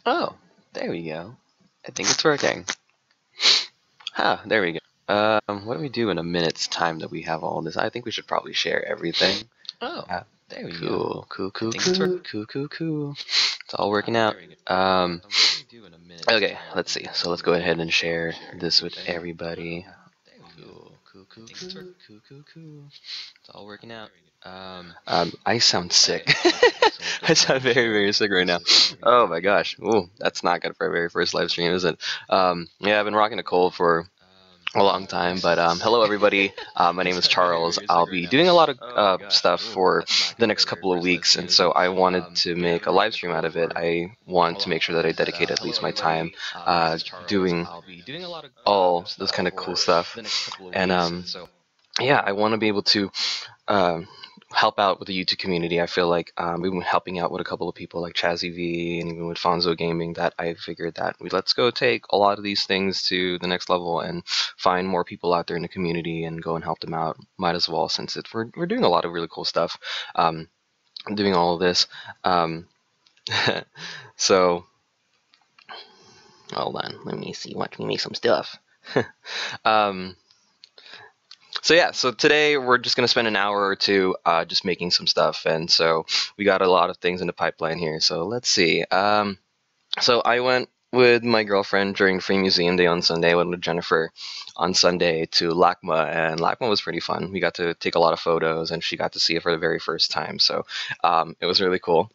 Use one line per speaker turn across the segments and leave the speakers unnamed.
Oh, there we go. I think it's working. Ah, there we go. What do we do in a minute's time that we have all this? I think we should probably share everything. Oh, there we go. Cool. It's all working out. Okay, let's see. So let's go ahead and share this with everybody. Cool. It's all working out. I sound sick. I sound very sick right now. Oh my gosh. Ooh, that's not good for our very first live stream, is it? Yeah, I've been rocking a cold for a long time, but hello everybody. My name is Charles. I'll be doing a lot of stuff for the next couple of weeks, and so I wanted to make a live stream out of it. I want to make sure that I dedicate at least my time doing all this kind of cool stuff, and yeah, I want to be able to help out with the YouTube community. I feel like we've been helping out with a couple of people like Chazzy V and even with Fonzo Gaming, that I figured that let's go take a lot of these things to the next level and find more people out there in the community and go and help them out. Might as well, since we're doing a lot of really cool stuff, doing all of this. So hold on, let me see. Watch me make some stuff. So yeah, so today we're just going to spend an hour or two just making some stuff, and so we got a lot of things in the pipeline here. So let's see. So I went with my girlfriend during Free Museum Day on Sunday. I went with Jennifer on Sunday to LACMA, and LACMA was pretty fun. We got to take a lot of photos, and she got to see it for the very first time, so it was really cool.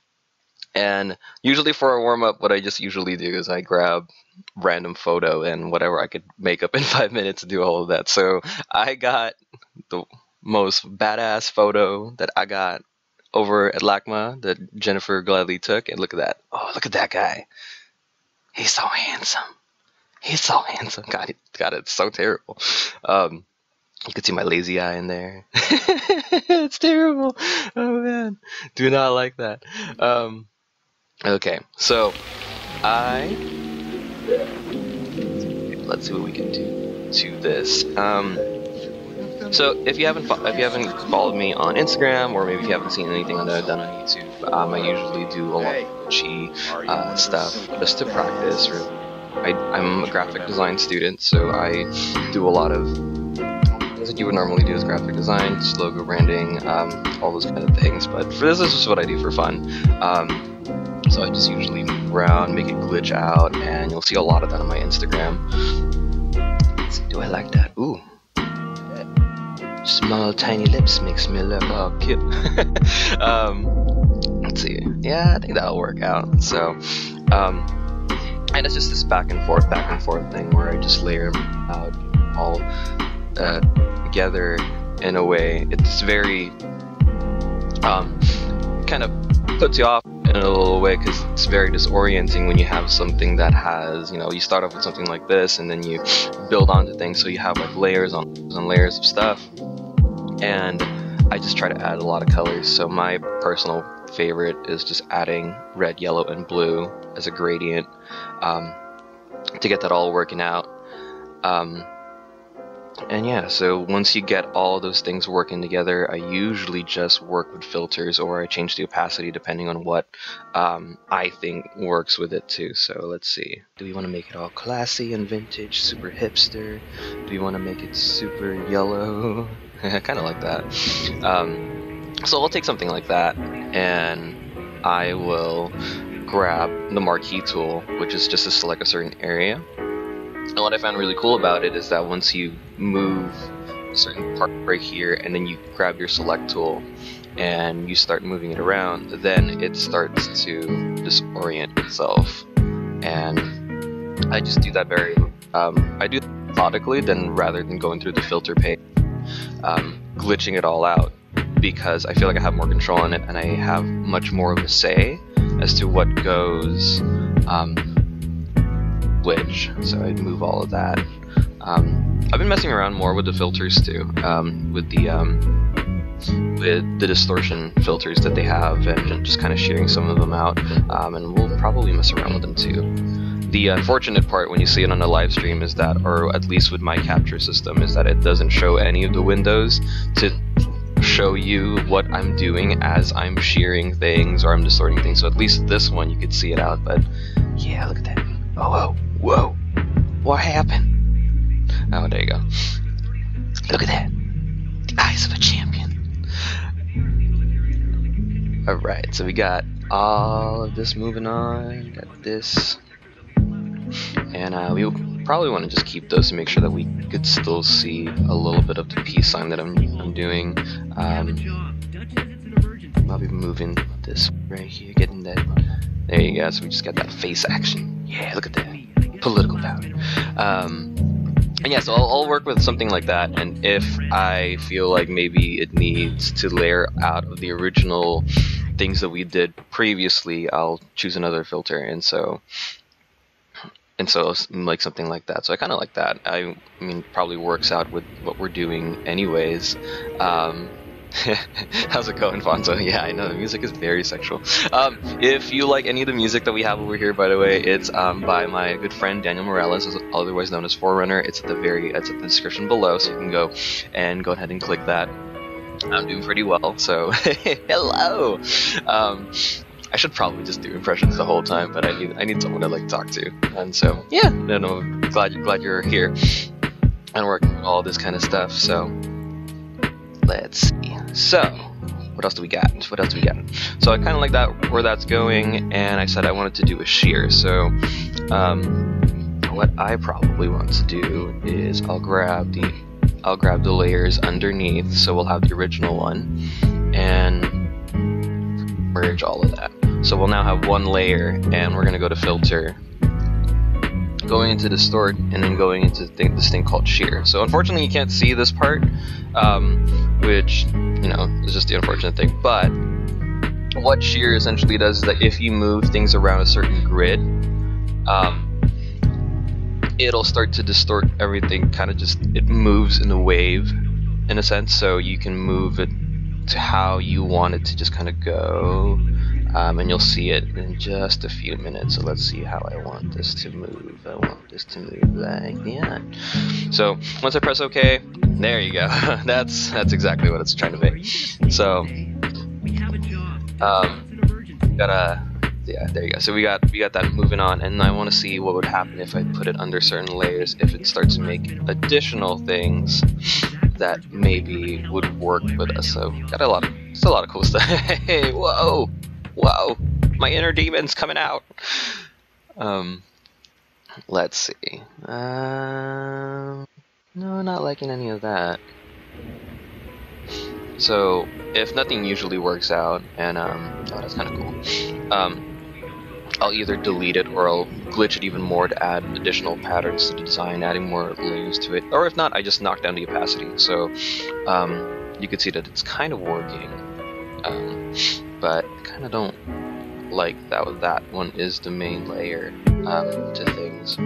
And usually for a warm-up, what I just usually do is I grab random photo and whatever I could make up in 5 minutes to do all of that. So I got the most badass photo that I got over at LACMA that Jennifer gladly took. And look at that. Oh, look at that guy. He's so handsome. He's so handsome. God, it's so terrible. You could see my lazy eye in there. It's terrible. Oh, man. Do not like that. Okay, so let's see what we can do to this. So if you haven't followed me on Instagram, or maybe if you haven't seen anything that I've done on YouTube, I usually do a lot of chi stuff just to practice. I'm a graphic design student, so I do a lot of things that you would normally do as graphic design, just logo branding, all those kind of things. But for this is just what I do for fun. So I just usually move around, make it glitch out, and you'll see a lot of that on my Instagram. Let's see, do I like that? Ooh. Small tiny lips makes me look all cute. Let's see. Yeah, I think that'll work out. So, and it's just this back and forth thing where I just layer them out all together in a way. It's very kind of puts you off in a little way, because it's very disorienting when you have something that has, you start off with something like this and then you build onto things, so you have like layers on layers of stuff. And I just try to add a lot of colors. So my personal favorite is just adding red, yellow, and blue as a gradient to get that all working out. And yeah, so once you get all those things working together, I usually just work with filters, or I change the opacity depending on what I think works with it too. So let's see. Do we want to make it all classy and vintage, super hipster? Do we want to make it super yellow? Kind of like that. So I'll take something like that, and I will grab the marquee tool, which is just to select a certain area. And what I found really cool about it is that once you move a certain part right here, and then you grab your select tool and you start moving it around, then it starts to disorient itself. And I just do that I do that methodically, then rather than going through the filter page, glitching it all out, because I feel like I have more control on it and I have much more of a say as to what goes which. So I'd move all of that. I've been messing around more with the filters too, with the distortion filters that they have, and just kind of sharing some of them out, and we'll probably mess around with them too. The unfortunate part when you see it on a live stream is that, or at least with my capture system, is that it doesn't show any of the windows to show you what I'm doing as I'm shearing things or I'm distorting things. So at least this one you could see it out. But yeah, look at that. Oh, whoa, whoa. What happened? Oh, there you go. Look at that. The eyes of a champion. Alright, so we got all of this moving on. Got this. And we probably want to just keep those to make sure that we could still see a little bit of the peace sign that I'm doing. I'll be moving this right here, getting that. There you go. So we just got that face action. Yeah, look at that. Political power. And yeah, so I'll work with something like that, and if I feel like maybe it needs to layer out of the original things that we did previously, I'll choose another filter, and so like something like that. So I kind of like that. I mean, probably works out with what we're doing anyways. How's it going, Fonzo? Yeah, I know the music is very sexual. If you like any of the music that we have over here, by the way, it's by my good friend Daniel Morales, otherwise known as Forerunner. It's at the description below, so you can go ahead and click that. I'm doing pretty well, so hello. I should probably just do impressions the whole time, but I need someone to like talk to, and so yeah, no, glad you're here and working with all this kind of stuff. So let's see. So what else do we got? So I kind of like that where that's going, and I said I wanted to do a shear. So what I probably want to do is I'll grab the layers underneath, so we'll have the original one, and merge all of that. So we'll now have one layer, and we're gonna go to filter, going into distort, and then going into this thing called shear. So unfortunately you can't see this part, which, you know, is just the unfortunate thing. But what shear essentially does is that if you move things around a certain grid, it'll start to distort everything. It moves in a wave, in a sense, so you can move it to how you want it to just kind of go. And you'll see it in just a few minutes. So let's see how I want this to move. I want this to move like that. So once I press OK, there you go. that's exactly what it's trying to be. So yeah, there you go. So we got that moving on, and I want to see what would happen if I put it under certain layers, if it starts to make additional things that maybe would work with us. So got a lot of cool stuff. Hey, whoa, my inner demon's coming out. Let's see. No, not liking any of that. So if nothing usually works out, and oh, that's kind of cool. I'll either delete it or I'll glitch it even more to add additional patterns to the design, adding more layers to it. Or if not, I just knock down the opacity. So you can see that it's kind of working, but I kind of don't like that one is the main layer to things.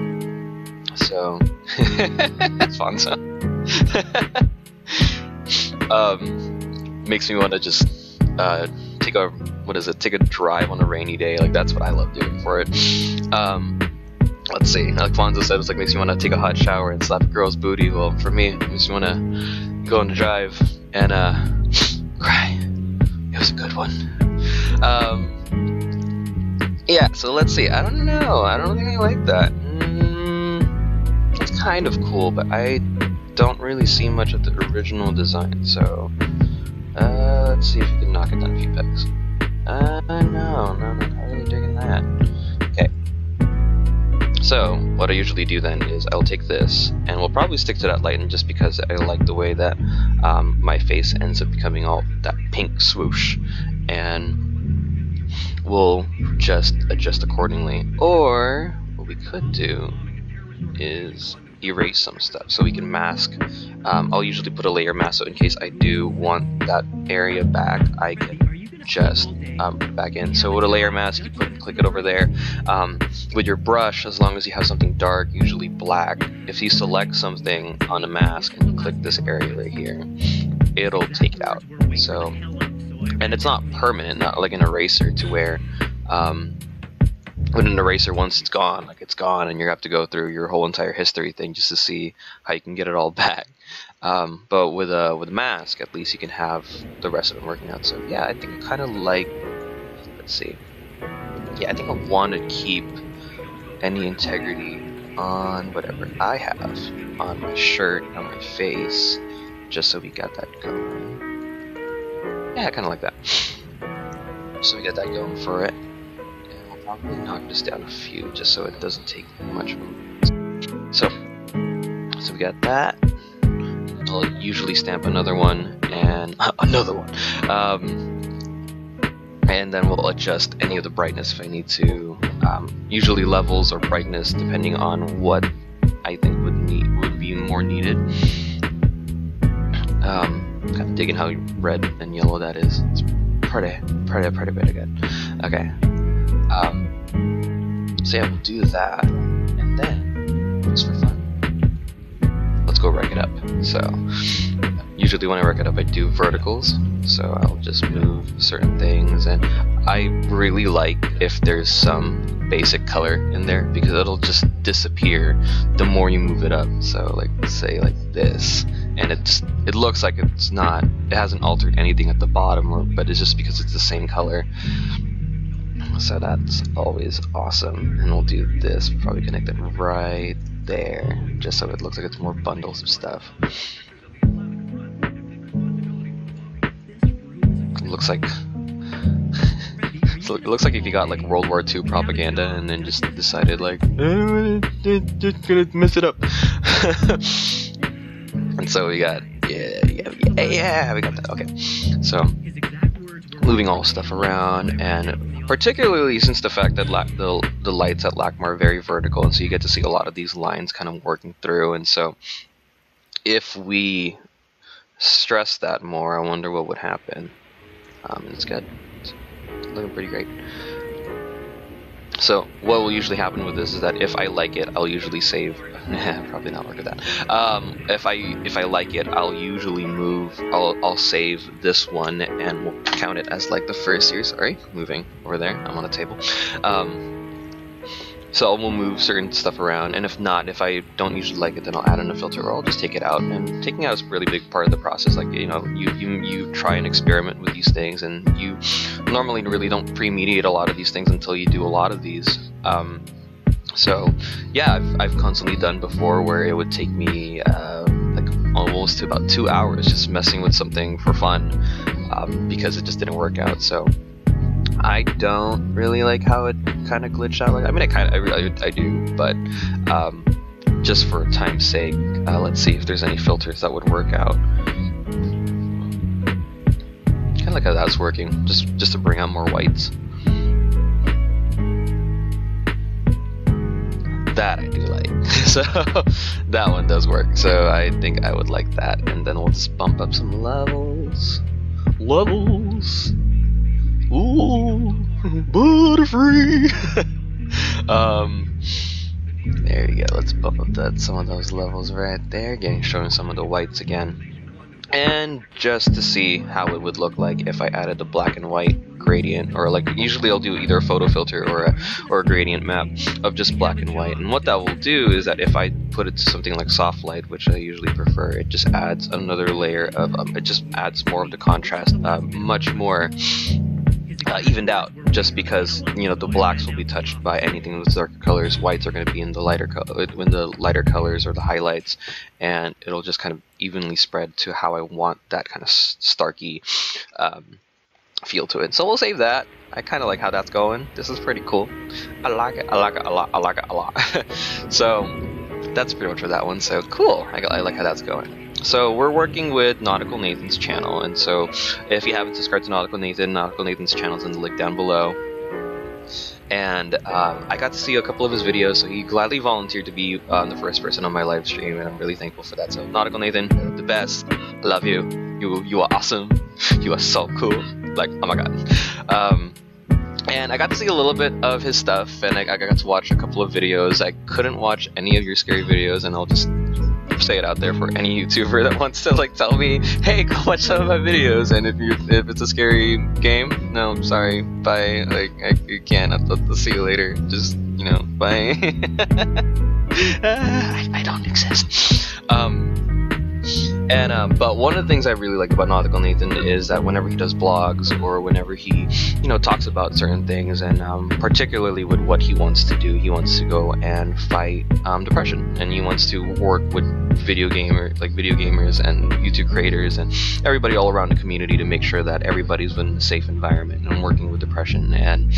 So it's fun. So makes me want to just take a drive on a rainy day. Like, that's what I love doing for it. Let's see, like Fonzo said, it's like makes me want to take a hot shower and slap a girl's booty. Well, for me, it makes me want to go on a drive and cry. It was a good one. Yeah, so let's see. I don't know. I don't really like that. It's kind of cool, but I don't really see much of the original design. So let's see if we can knock it down a few pegs. No, not really digging that. Okay. So what I usually do then is I'll take this, and we'll probably stick to that lighting just because I like the way that my face ends up becoming all that pink swoosh, and we'll just adjust accordingly. Or what we could do is erase some stuff so we can mask. I'll usually put a layer mask, so in case I do want that area back, I can just put it back in. So with a layer mask, you click it over there. With your brush, as long as you have something dark, usually black, if you select something on a mask and you click this area right here, it'll take it out. So, and it's not permanent, not like an eraser to where with an eraser, once it's gone, like it's gone, and you have to go through your whole entire history thing just to see how you can get it all back. But with a mask, at least you can have the rest of it working out. So yeah, I think I kind of like. Let's see. Yeah, I think I want to keep any integrity on whatever I have on my shirt, on my face, just so we got that going. Yeah, I kind of like that. So we got that going for it. And we'll probably knock this down a few just so it doesn't take much of a... So we got that. I'll usually stamp another one and another one. And then we'll adjust any of the brightness if I need to. Usually levels or brightness depending on what I think would be more needed. Kind of digging how red and yellow that is. It's pretty good. Okay. So yeah, we'll do that, and then just for fun, let's go rec it up. So usually when I rec it up, I do verticals. So I'll just move certain things, and I really like if there's some basic color in there because it'll just disappear the more you move it up. So like say like this, and it looks like it hasn't altered anything at the bottom, but it's just because it's the same color. So that's always awesome. And we'll do this, we'll probably connect it right there, just so it looks like it's more bundles of stuff. Looks like so it looks like if you got like World War II propaganda and then just decided like just gonna mess it up. And so we got yeah we got that. Okay, so moving all stuff around, and particularly since the fact that the lights at LACMA are very vertical, and so you get to see a lot of these lines kind of working through. And so if we stress that more, I wonder what would happen. It's good. It's looking pretty great. So what will usually happen with this is that if I like it, I'll usually save. Probably not work with that. If I like it, I'll usually move. I'll save this one, and we'll count it as like the first series. Sorry, moving over there. I'm on a table. So we'll move certain stuff around, and if not, if I don't usually like it, then I'll add in a filter, or I'll just take it out. And taking out is a really big part of the process. Like, you know, you try and experiment with these things, and you normally really don't pre-mediate a lot of these things until you do a lot of these. So yeah, I've constantly done before where it would take me like almost about 2 hours just messing with something for fun, because it just didn't work out. So I don't really like how it kind of glitched out. Like, I mean, I do, but just for time's sake, let's see if there's any filters that would work out. Kind of like how that's working, just to bring out more whites. That I do like. So that one does work. So I think I would like that, and then we'll just bump up some levels. Ooh, Butterfree. There you go. Let's bump up some of those levels right there. Showing some of the whites again, and just to see how it would look like if I added a black and white gradient, or like usually I'll do either a photo filter or a gradient map of just black and white. And what that will do is that if I put it to something like soft light, which I usually prefer, it just adds another layer of it just adds more of the contrast, much more evened out, just because, you know, the blacks will be touched by anything with darker colors, whites are going to be in the lighter colors or the highlights, and it'll just kind of evenly spread to how I want that kind of starky feel to it. So we'll save that. I kind of like how that's going. This is pretty cool. I like it a lot. So that's pretty much for that one. So cool. I like how that's going. So we're working with Nautical Nathan's channel, and so if you haven't subscribed to Nautical Nathan's channel is in the link down below. And I got to see a couple of his videos, so he gladly volunteered to be the first person on my live stream, and I'm really thankful for that. So Nautical Nathan, the best. I love you. You are awesome. You are so cool. Like, oh my god. And I got to see a little bit of his stuff, and I got to watch a couple of videos. I couldn't watch any of your scary videos, and I'll just say it out there for any YouTuber that wants to like tell me, hey, go watch some of my videos. And if it's a scary game, no, I'm sorry, bye. Like, you can't. I'll see you later. Just, you know, bye. I don't exist. And but one of the things I really like about Nautical Nathan is that whenever he does blogs or whenever he, talks about certain things, and particularly with what he wants to do, he wants to go and fight depression, and he wants to work with video gamers and YouTube creators and everybody all around the community to make sure that everybody's in a safe environment and working with depression and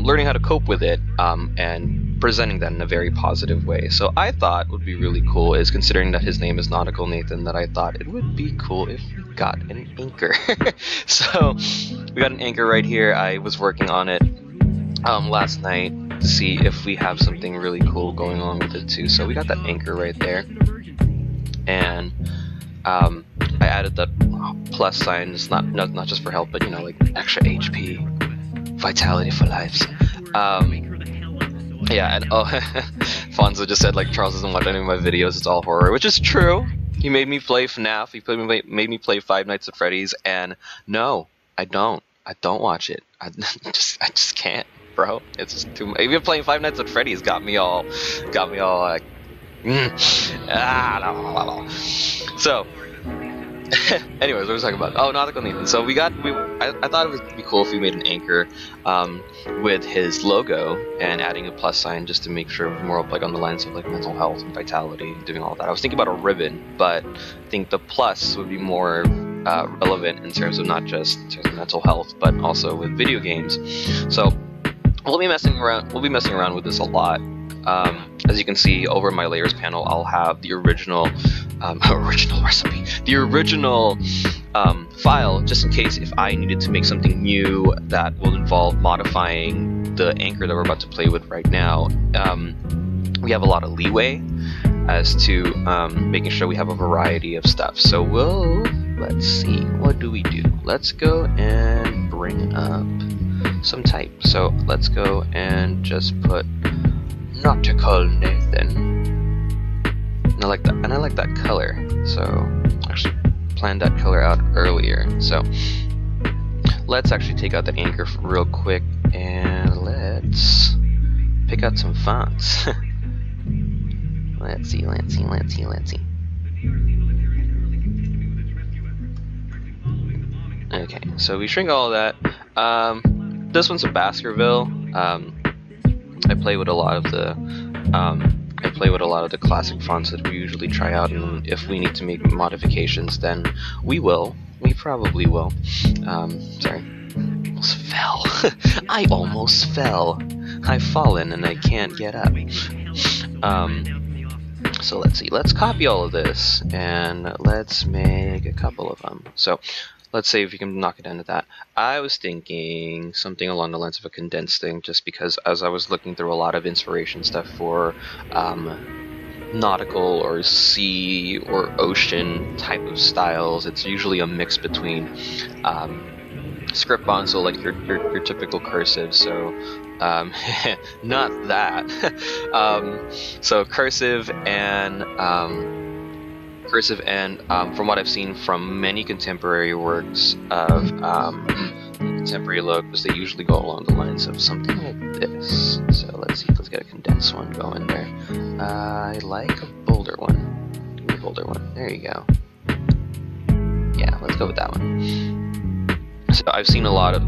learning how to cope with it and presenting that in a very positive way. So I thought would be really cool is, considering that his name is Nautical Nathan, that I thought it would be cool if we got an anchor. So we got an anchor right here. I was working on it last night to see if we have something really cool going on with it too. So we got that anchor right there, and I added that plus sign. It's not just for help, but like extra HP, vitality for lives. Yeah, and Fonzo just said like Charles doesn't watch any of my videos, it's all horror, which is true. He made me play FNAF, he made me play Five Nights at Freddy's, and no, I don't watch it. I just can't, bro. It's just too much. Even playing Five Nights at Freddy's got me all like So anyways, what was I talking about? Oh, Nautical Nathan. So I thought it would be cool if we made an anchor with his logo and adding a plus sign, just to make sure it was more like on the lines of like mental health and vitality and doing all that. I was thinking about a ribbon, but I think the plus would be more relevant in terms of not just in terms of mental health, but also with video games. So we'll be messing around with this a lot. As you can see over my layers panel, I'll have the original recipe, the original file, just in case if I needed to make something new that will involve modifying the anchor that we're about to play with right now. We have a lot of leeway as to making sure we have a variety of stuff. So let's see, what do we do? Let's go and bring up some type. So let's go and just put Nautical Nathan. And I like that color. So I actually planned that color out earlier. So let's actually take out that anchor real quick and let's pick out some fonts. Let's see. Okay, so we shrink all of that. This one's a Baskerville. I play with a lot of the classic fonts that we usually try out, and if we need to make modifications, then we will. We probably will. Sorry, almost fell. I almost fell. I've fallen and I can't get up. So let's see. Let's copy all of this and let's make a couple of them. So let's say if you can knock it down to that. I was thinking something along the lines of a condensed thing, just because as I was looking through a lot of inspiration stuff for nautical or sea or ocean type of styles, it's usually a mix between script bonds, so like your typical cursive, so not that. So cursive and from what I've seen from many contemporary works of contemporary logos, they usually go along the lines of something like this. So let's see, let's get a condensed one going there. I like a bolder one. Give me a bolder one. There you go. Yeah, let's go with that one. So I've seen a lot of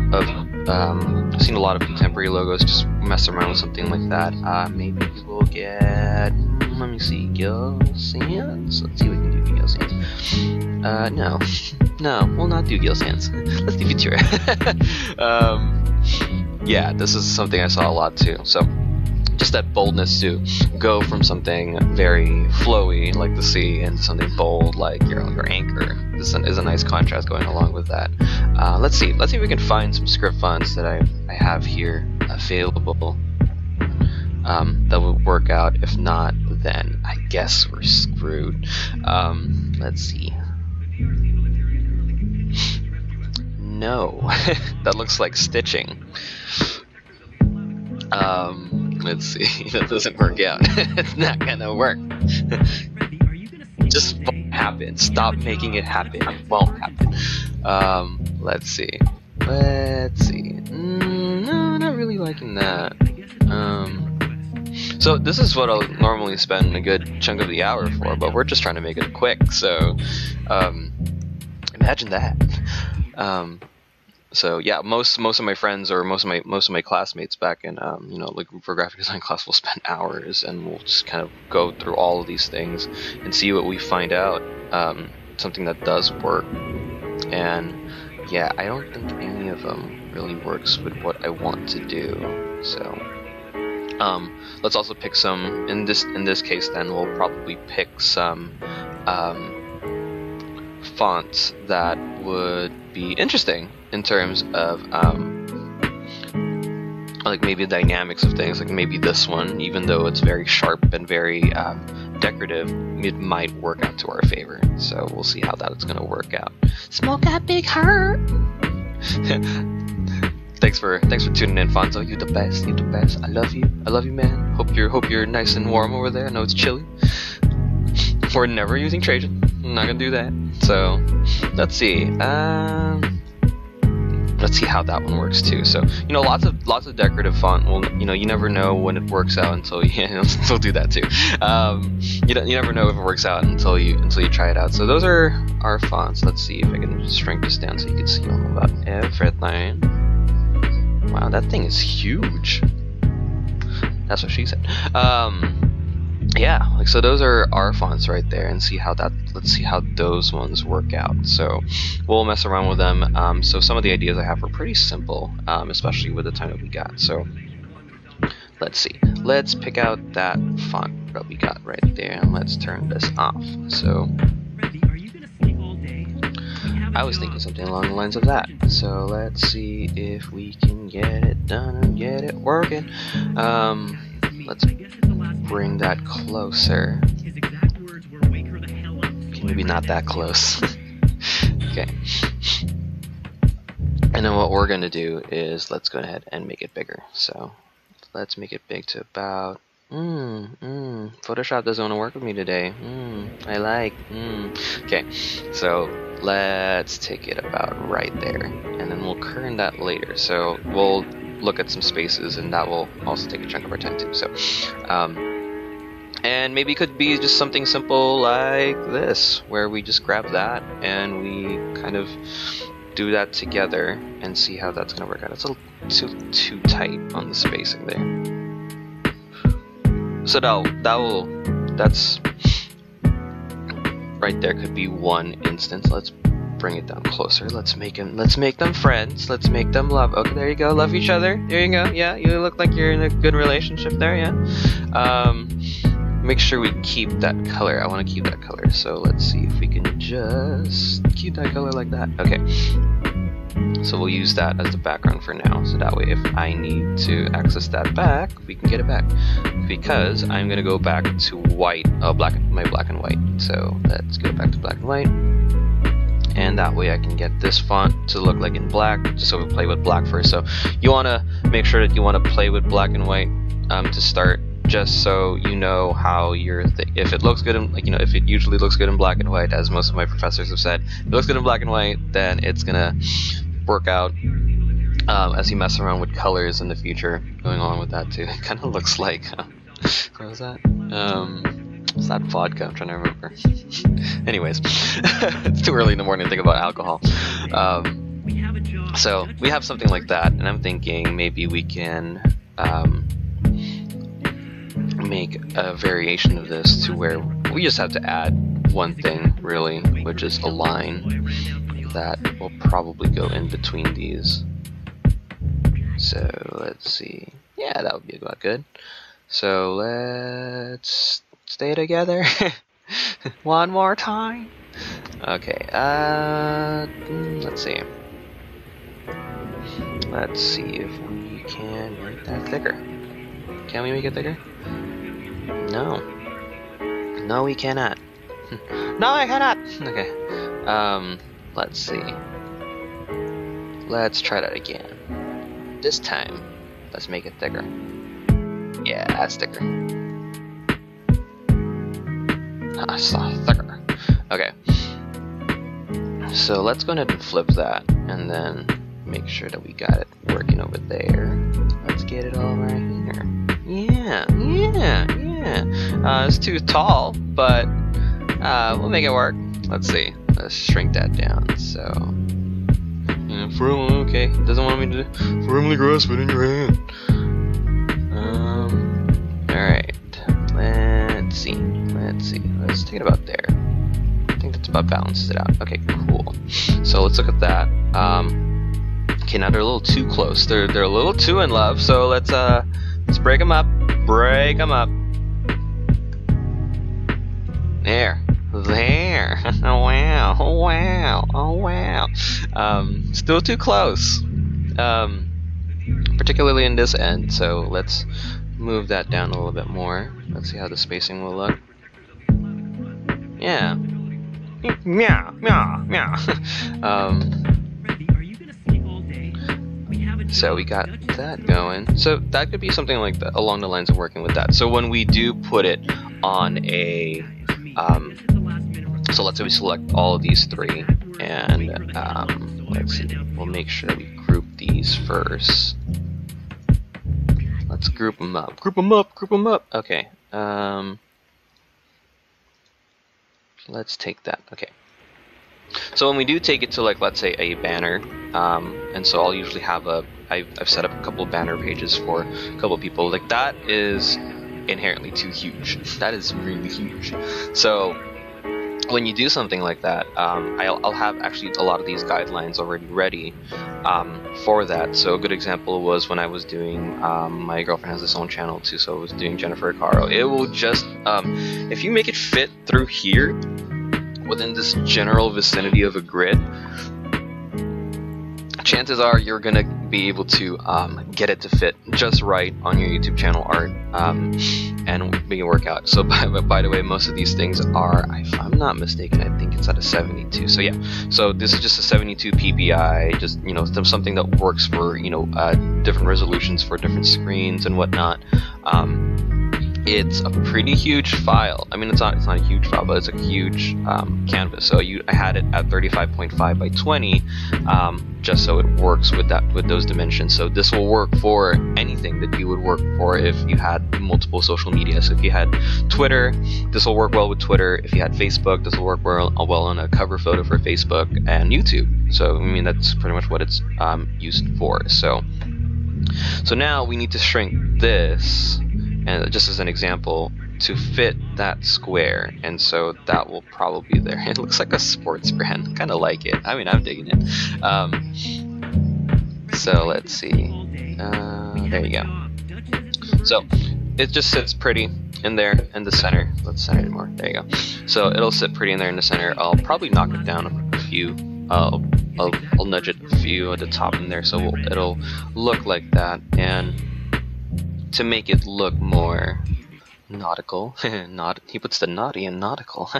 contemporary logos just mess around with something like that. Maybe we'll get, let me see, Gill Sands. Let's see what we can do for Gill Sands. No, we'll not do Gill Sands. Let's do Futura. Yeah, this is something I saw a lot too. So just that boldness to go from something very flowy like the sea and something bold like your anchor is a nice contrast going along with that. Let's see if we can find some script fonts that I have here available that would work out. If not, then I guess we're screwed. Let's see. No, that looks like stitching. Let's see, that doesn't work out. It's not gonna work. Just won't happen. Stop making it happen. It won't happen. Let's see. No, not really liking that. So this is what I'll normally spend a good chunk of the hour for, but we're just trying to make it quick. So imagine that. So yeah, most of my friends or most of my classmates back in like for graphic design class will spend hours, and we'll just kind of go through all of these things and see what we find out. Something that does work, and yeah, I don't think any of them really works with what I want to do. So let's also pick some in this case. Then we'll probably pick some fonts that would be interesting in terms of like maybe the dynamics of things. Like maybe this one, even though it's very sharp and very decorative, it might work out to our favor. So we'll see how that is going to work out. Smoke that big heart. Thanks for tuning in, Fonzo. You the best. You the best. I love you, man. Hope you're nice and warm over there. I know it's chilly. We're never using Trajan. I'm not gonna do that. So let's see. Let's see how that one works too. So lots of decorative font. Well, you never know when it works out until you still do that too. You never know if it works out until you try it out. So those are our fonts. Let's see if I can shrink this down so you can see all about everything. Wow, that thing is huge. That's what she said. Yeah, so those are our fonts right there, and let's see how those ones work out. So we'll mess around with them. So some of the ideas I have are pretty simple, especially with the time that we got. So let's see. Let's pick out that font that we got right there, and let's turn this off. So I was thinking something along the lines of that. So let's see if we can get it done and get it working. Let's bring that closer. Okay, maybe not that close. Okay. And then what we're going to do is let's go ahead and make it bigger. So let's make it big to about... Photoshop doesn't want to work with me today. I like. Okay, so let's take it about right there, and then we'll kern that later. So we'll look at some spaces, and that will also take a chunk of our time too. So and maybe it could be just something simple like this, where we just grab that and we kind of do that together and see how that's going to work out. It's a little too tight on the spacing there. So that's right there could be one instance. Let's bring it down closer. Let's make them friends. Let's make them love. Okay, there you go. Love each other. There you go. Yeah, you look like you're in a good relationship there. Yeah. Make sure we keep that color. I want to keep that color. So let's see if we can just keep that color like that. Okay. So we'll use that as the background for now. So that way, if I need to access that back, we can get it back. Because I'm gonna go back to white. Oh, my black and white. So let's go back to black and white. And that way I can get this font to look like in black, just so we play with black first. So you want to make sure that you want to play with black and white to start, just so you know how if it looks good in, if it usually looks good in black and white, as most of my professors have said, if it looks good in black and white, then it's gonna work out as you mess around with colors in the future. Going on with that too, it kind of looks like what was that? It's that vodka, I'm trying to remember. Anyways, it's too early in the morning to think about alcohol. So we have something like that, and I'm thinking maybe we can make a variation of this to where we just have to add one thing, really, which is a line that will probably go in between these. So let's see. Yeah, that would be about good. So let's stay together one more time. Okay, let's see. Let's see if we can make that thicker. Can we make it thicker? No. No, we cannot. No, I cannot. Okay. Let's see. Let's try that again. This time, let's make it thicker. Yeah, that's thicker. Thicker. Okay. So let's go ahead and flip that, and then make sure that we got it working over there. Let's get it all right here. Yeah. It's too tall, but we'll make it work. Let's see. Let's shrink that down. So, okay. Doesn't want me to firmly grasp it in your hand. Alright. Let's see. Let's take it about there. I think that's about balances it out. Okay, cool. So let's look at that. Okay, now they're a little too close. They're a little too in love. So let's break them up. There. Oh wow. Still too close. Particularly in this end. So let's move that down a little bit more. Let's see how the spacing will look. Yeah. Meow. So we got that going. So that could be something like that, along the lines of working with that. So when we do put it on a so let's say we select all of these three, and let's see, we'll make sure that we group these first. Let's group them up. Okay. Let's take that. Okay. So when we do take it to, like, let's say a banner, and so I'll usually have I've set up a couple of banner pages for a couple of people. Like, that is inherently too huge. That is really huge. So when you do something like that, I'll have actually a lot of these guidelines already ready for that. So a good example was when I was doing, my girlfriend has this own channel too, so I was doing Jennifer Caro. It will just, if you make it fit through here, within this general vicinity of a grid, chances are you're gonna be able to get it to fit just right on your YouTube channel art, and make it work out. So by the way, most of these things are, if I'm not mistaken, I think it's at a 72. So yeah, so this is just a 72 PPI, just, you know, something that works for, you know, different resolutions for different screens and whatnot. It's a pretty huge file. I mean, it's not a huge file, but it's a huge canvas. So I had it at 35.5 by 20, just so it works with those dimensions. So this will work for anything that you would work for if you had multiple social media. So if you had Twitter, this will work well with Twitter. If you had Facebook, this will work well on a cover photo for Facebook and YouTube. So I mean, that's pretty much what it's used for. So now we need to shrink this, and just as an example, to fit that square, and so that will probably be there. It looks like a sports brand, kind of like it. I mean, I'm digging it. So let's see. There you go. So it just sits pretty in there in the center. Let's center it more. There you go. So it'll sit pretty in there in the center. I'll probably knock it down a few. I'll nudge it a few at the top in there, so it'll look like that. And to make it look more nautical, he puts the naughty in nautical.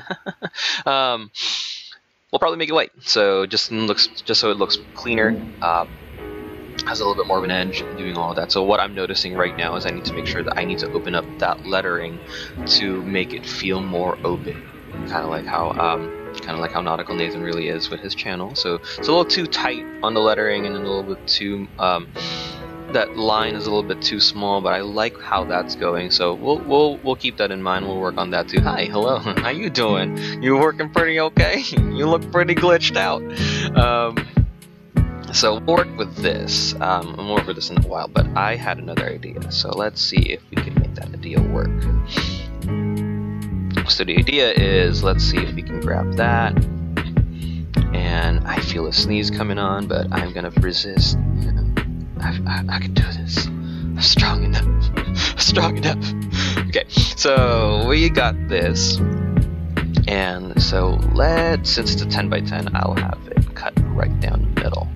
We'll probably make it white, so just so it looks cleaner, has a little bit more of an edge, doing all of that. So what I'm noticing right now is I need to make sure that I need to open up that lettering to make it feel more open, kind of like how Nautical Nathan really is with his channel. So it's a little too tight on the lettering, and a little bit too that line is a little bit too small, but I like how that's going, so we'll keep that in mind. We'll work on that too. Hi, hello, how you doing? You working pretty okay? You look pretty glitched out. So we'll work with this. We'll work with this in a while, but I had another idea, so let's see if we can make that idea work. So the idea is, let's see if we can grab that, and I feel a sneeze coming on, but I'm gonna resist. I can do this. I'm strong enough. Okay, so we got this, and so since it's a 10 by 10, I'll have it cut right down the middle.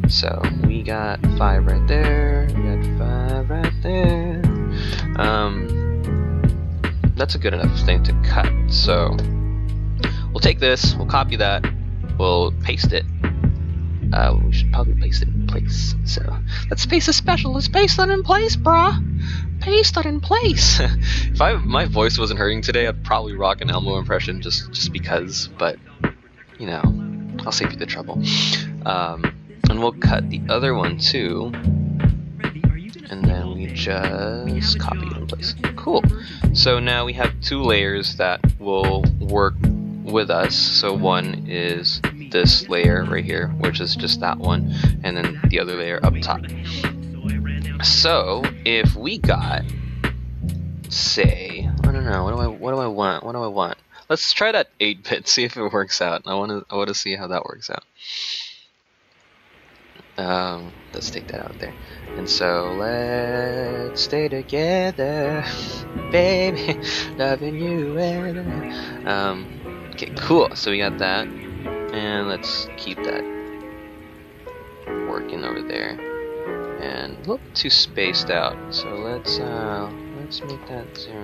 So we got 5 right there. We got 5 right there. That's a good enough thing to cut. So we'll take this. We'll copy that. We'll paste it. We should probably paste it in place. So let's paste a special. Let's paste that in place, brah. Paste that in place. If my voice wasn't hurting today, I'd probably rock an Elmo impression just because. But you know, I'll save you the trouble. And we'll cut the other one too. and then we just copy it in place. Cool. So now we have 2 layers that will work with us. So one is this layer right here, which is just that one, and then the other layer up top. So if we got, say, I don't know, what do I want? Let's try that 8-bit, see if it works out. I want to see how that works out. Let's take that out there. And so let's stay together, baby, loving you. Okay, cool. So we got that, and let's keep that working over there. And a little too spaced out. So let's make that 0,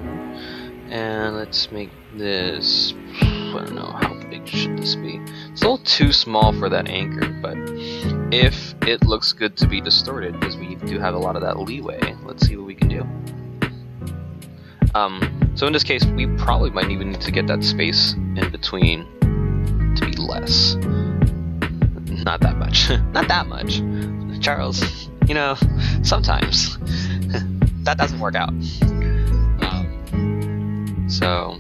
and let's make this. I don't know, how big should this be? It's a little too small for that anchor, but if it looks good to be distorted, because we do have a lot of that leeway, let's see what we can do. So in this case, we probably might even need to get that space in between to be less. Not that much. Not that much. Charles, you know, sometimes that doesn't work out. So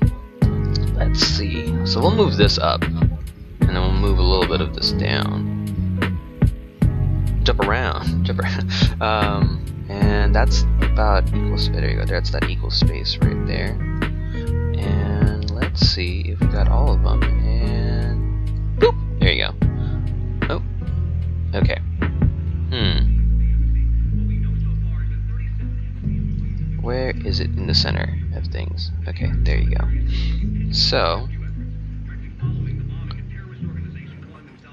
let's see. So we'll move this up, and then we'll move a little bit of this down. Jump around. And that's about equal. There you go. That's that equal space right there. And let's see if we got all of them. And boop. There you go. Oh. Okay. Where is it in the center of things? Okay, there you go. So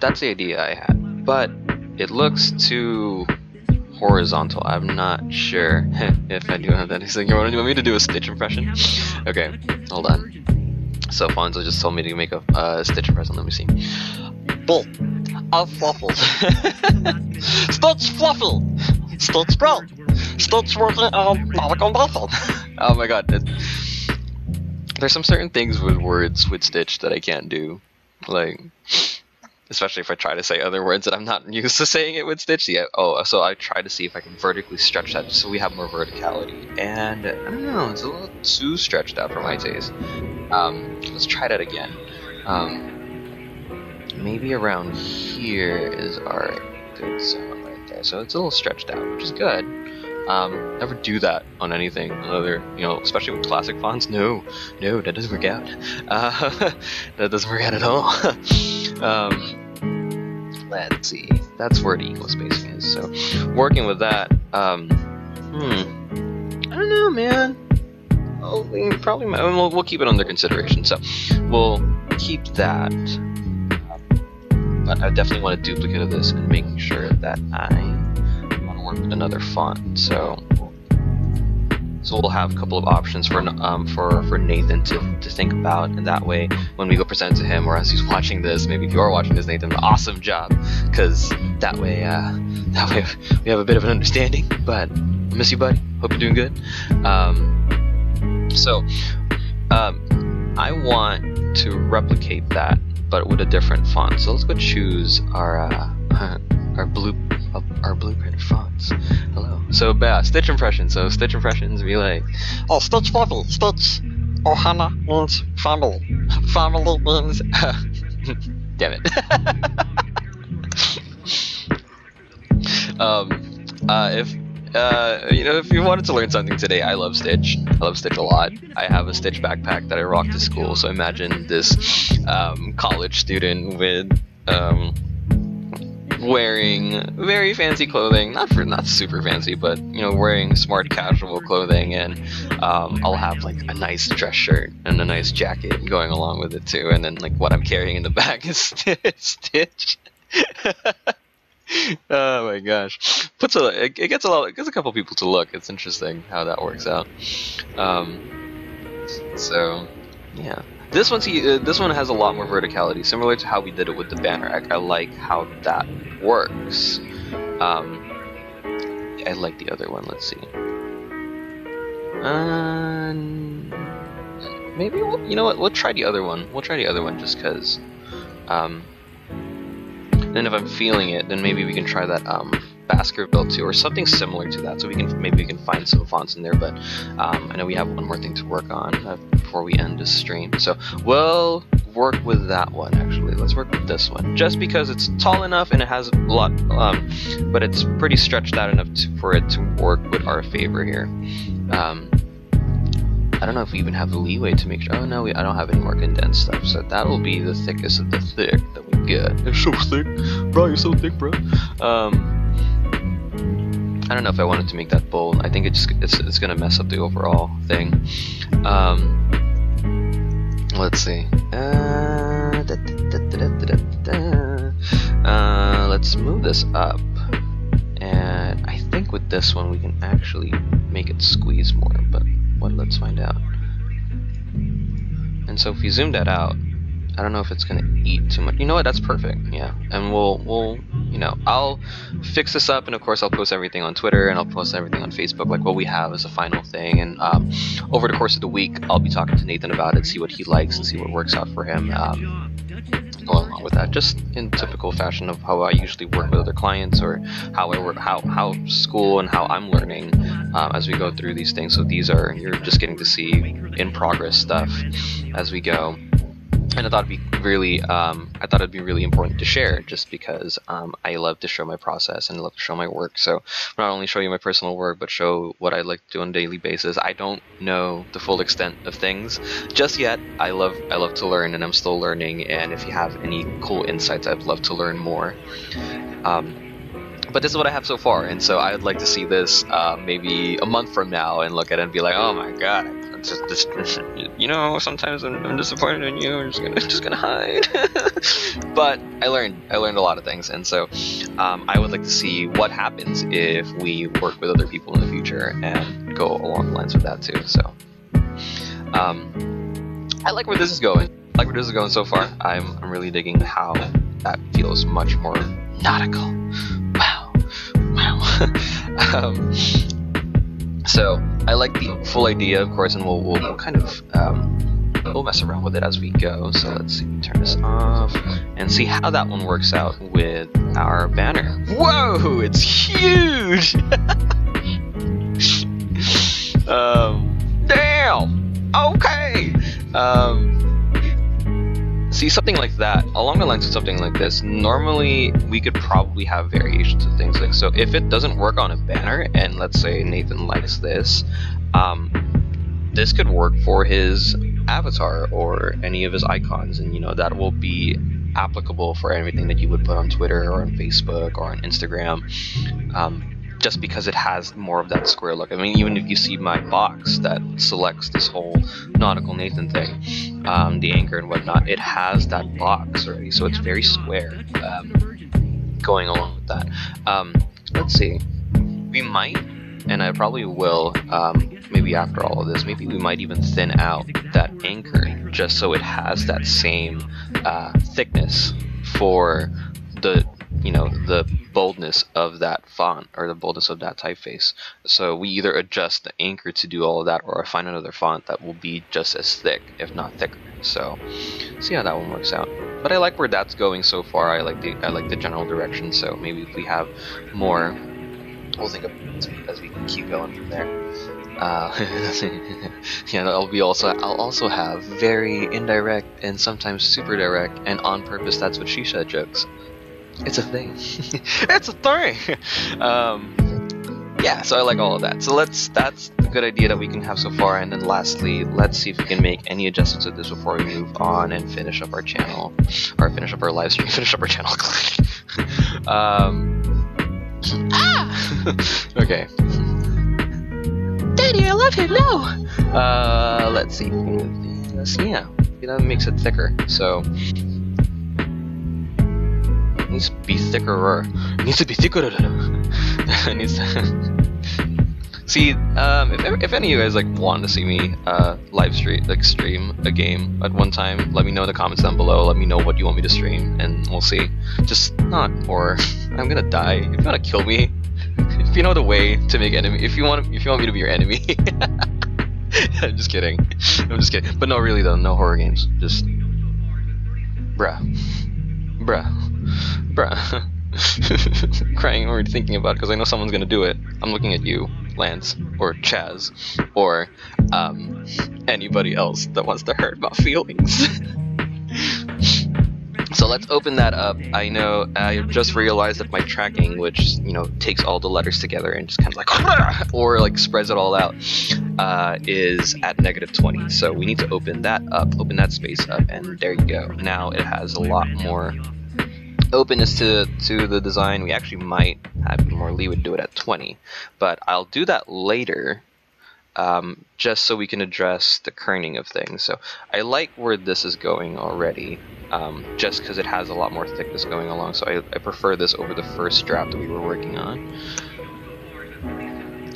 that's the idea I had, but it looks too horizontal. I'm not sure if I do have that. He's like, you want me to do a Stitch impression? Okay, hold on. So Fonzo just told me to make a Stitch impression. Let me see. Bull, I've fluffled. Stitch fluffy. Stitch brown. Stitch working on Nautical Nathan. Oh my god. There's some certain things with words with Stitch that I can't do. Like, especially if I try to say other words that I'm not used to saying it with Stitch yet. Oh, so I try to see if I can vertically stretch that so we have more verticality. And I don't know, it's a little too stretched out for my taste. Let's try that again. Maybe around here is our good zone right there. So it's a little stretched out, which is good. Never do that on anything other, you know, especially with classic fonts. No, that doesn't work out. That doesn't work out at all. Let's see. That's where the equal spacing is. So, working with that, I don't know, man. Oh, we probably might, we'll keep it under consideration. So, we'll keep that. But I definitely want a duplicate of this and making sure that I work with another font, so we'll have a couple of options for Nathan to think about, and that way when we go present to him, or as he's watching this, maybe if you are watching this, Nathan, awesome job, because that way we have a bit of an understanding. But I miss you, buddy. Hope you're doing good. I want to replicate that, but with a different font. So let's go choose our blueprint fonts. Hello. So Stitch impressions. So Stitch impressions be like, oh, Stitch fluffy, Stitch. Ohana means family. Family means damn it. If you wanted to learn something today, I love Stitch. I love Stitch a lot. I have a Stitch backpack that I rock to school. So imagine this college student with wearing very fancy clothing, not super fancy, but you know, wearing smart casual clothing, and I'll have like a nice dress shirt and a nice jacket going along with it too, and then like what I'm carrying in the back is Stitch. Oh my gosh, it gets a couple people to look. It's interesting how that works out. So yeah. This one has a lot more verticality, similar to how we did it with the banner. I like how that works. I like the other one. Let's see. Maybe you know what? We'll try the other one. We'll try the other one just because. Then if I'm feeling it, then maybe we can try that Baskerville too, or something similar to that. So maybe we can find some fonts in there. But I know we have one more thing to work on before we end this stream. So we'll work with that one. Actually, let's work with this one, just because it's tall enough and it has a lot, but it's pretty stretched out enough for it to work with our favor here. I don't know if we even have the leeway to make sure. Oh no, I don't have any more condensed stuff, so that'll be the thickest of the thick that we get. It's so thick, bro. You're so thick, bro. I don't know if I wanted to make that bold. I think it's gonna mess up the overall thing. Let's see. Let's move this up, and I think with this one we can actually make it squeeze more. But let's find out. And so if we zoom that out, I don't know if it's gonna eat too much. You know what? That's perfect. Yeah, and we'll you know, I'll fix this up, and of course I'll post everything on Twitter and I'll post everything on Facebook, like what we have as a final thing. And over the course of the week, I'll be talking to Nathan about it, see what he likes and see what works out for him. Going along with that, just in typical fashion of how I usually work with other clients, or how I work, how school and how I'm learning as we go through these things. So you're just getting to see in progress stuff as we go. And I thought it'd be really important to share, just because I love to show my process and I love to show my work. So not only show you my personal work, but show what I like to do on a daily basis. I don't know the full extent of things just yet. I love to learn, and I'm still learning. And if you have any cool insights, I'd love to learn more. But this is what I have so far, and so I'd like to see this maybe a month from now and look at it and be like, oh my god. You know, sometimes I'm disappointed in you. I'm just gonna hide. But I learned a lot of things, and so I would like to see what happens if we work with other people in the future and go along the lines with that too. So I like where this is going. I like where this is going so far. I'm really digging how that feels much more nautical. Wow. So I like the full idea, of course, and we'll kind of we'll mess around with it as we go. So let's see, turn this off and see how that one works out with our banner. Whoa, it's huge! Damn. Okay. See, something like that, along the lines of something like this, normally we could probably have variations of things like, so if it doesn't work on a banner, and let's say Nathan likes this, this could work for his avatar or any of his icons, and you know, that will be applicable for everything that you would put on Twitter or on Facebook or on Instagram. Just because it has more of that square look. I mean, even if you see my box that selects this whole Nautical Nathan thing, the anchor and whatnot, it has that box already, so it's very square. Going along with that, let's see. We might, and I probably will, maybe after all of this, maybe we might even thin out that anchor just so it has that same thickness for the, you know, the boldness of that font or the boldness of that typeface. So we either adjust the anchor to do all of that, or I find another font that will be just as thick, if not thicker. So see how that one works out. But I like where that's going so far. I like the general direction. So maybe if we have more, we'll think of it as we keep going from there. Yeah, I'll also have very indirect and sometimes super direct and on purpose "that's what she said" jokes. It's a thing. It's a thing. Yeah, so I like all of that. So that's a good idea that we can have so far. And then lastly, let's see if we can make any adjustments to this before we move on and finish up our channel, or finish up our live stream, finish up our channel. Okay. Daddy, I love him. No. Let's see. Yeah, that makes it thicker. So. It needs to be thicker. It needs to be thicker. It needs to. See, if any of you guys like want to see me stream a game at one time, let me know in the comments down below. Let me know what you want me to stream, and we'll see. Just not horror. I'm gonna die. If you wanna kill me, if you know the way to make enemy, if you want me to be your enemy. I'm just kidding. But no, really though, no horror games. Just bruh. crying or thinking about it because I know someone's gonna do it. I'm looking at you, Lance, or Chaz, or anybody else that wants to hurt my feelings. So let's open that up. I know I just realized that my tracking, which takes all the letters together and just kind of like or like spreads it all out, is at -20. So we need to open that up, open that space up, and there you go. Now it has a lot more openness to the design. We actually might have more leeway to do it at 20, but I'll do that later. Just so we can address the kerning of things. So I like where this is going already, just because it has a lot more thickness going along. So I prefer this over the first draft that we were working on.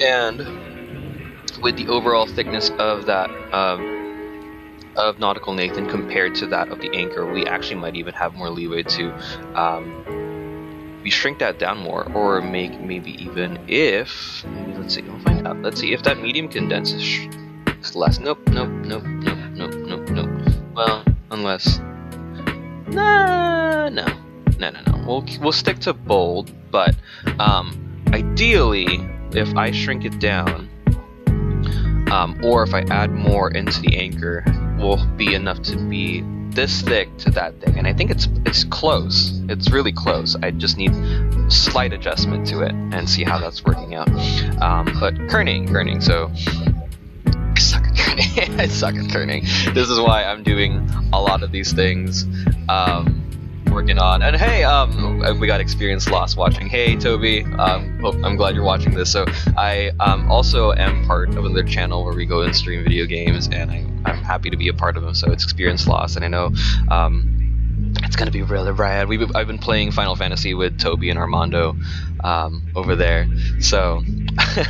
And with the overall thickness of that of Nautical Nathan compared to that of the Anchor, we actually might even have more leeway to we shrink that down more, or make maybe even if let's see, we'll find out. Let's see if that medium condense is less. Nope. Well, unless no. We'll stick to bold, but ideally, if I shrink it down, or if I add more into the Anchor, will be enough to be this thick to that thick, and I think it's close. It's really close. I just need slight adjustment to it and see how that's working out. But kerning. So I suck at kerning. I suck at kerning. This is why I'm doing a lot of these things. Working on, and hey, we got experience lost watching. Hey, Toby, I'm glad you're watching this. So I also am part of another channel where we go and stream video games, and I'm happy to be a part of them. So it's experience lost, and I know it's gonna be really rad. I've been playing Final Fantasy with Toby and Armando over there, so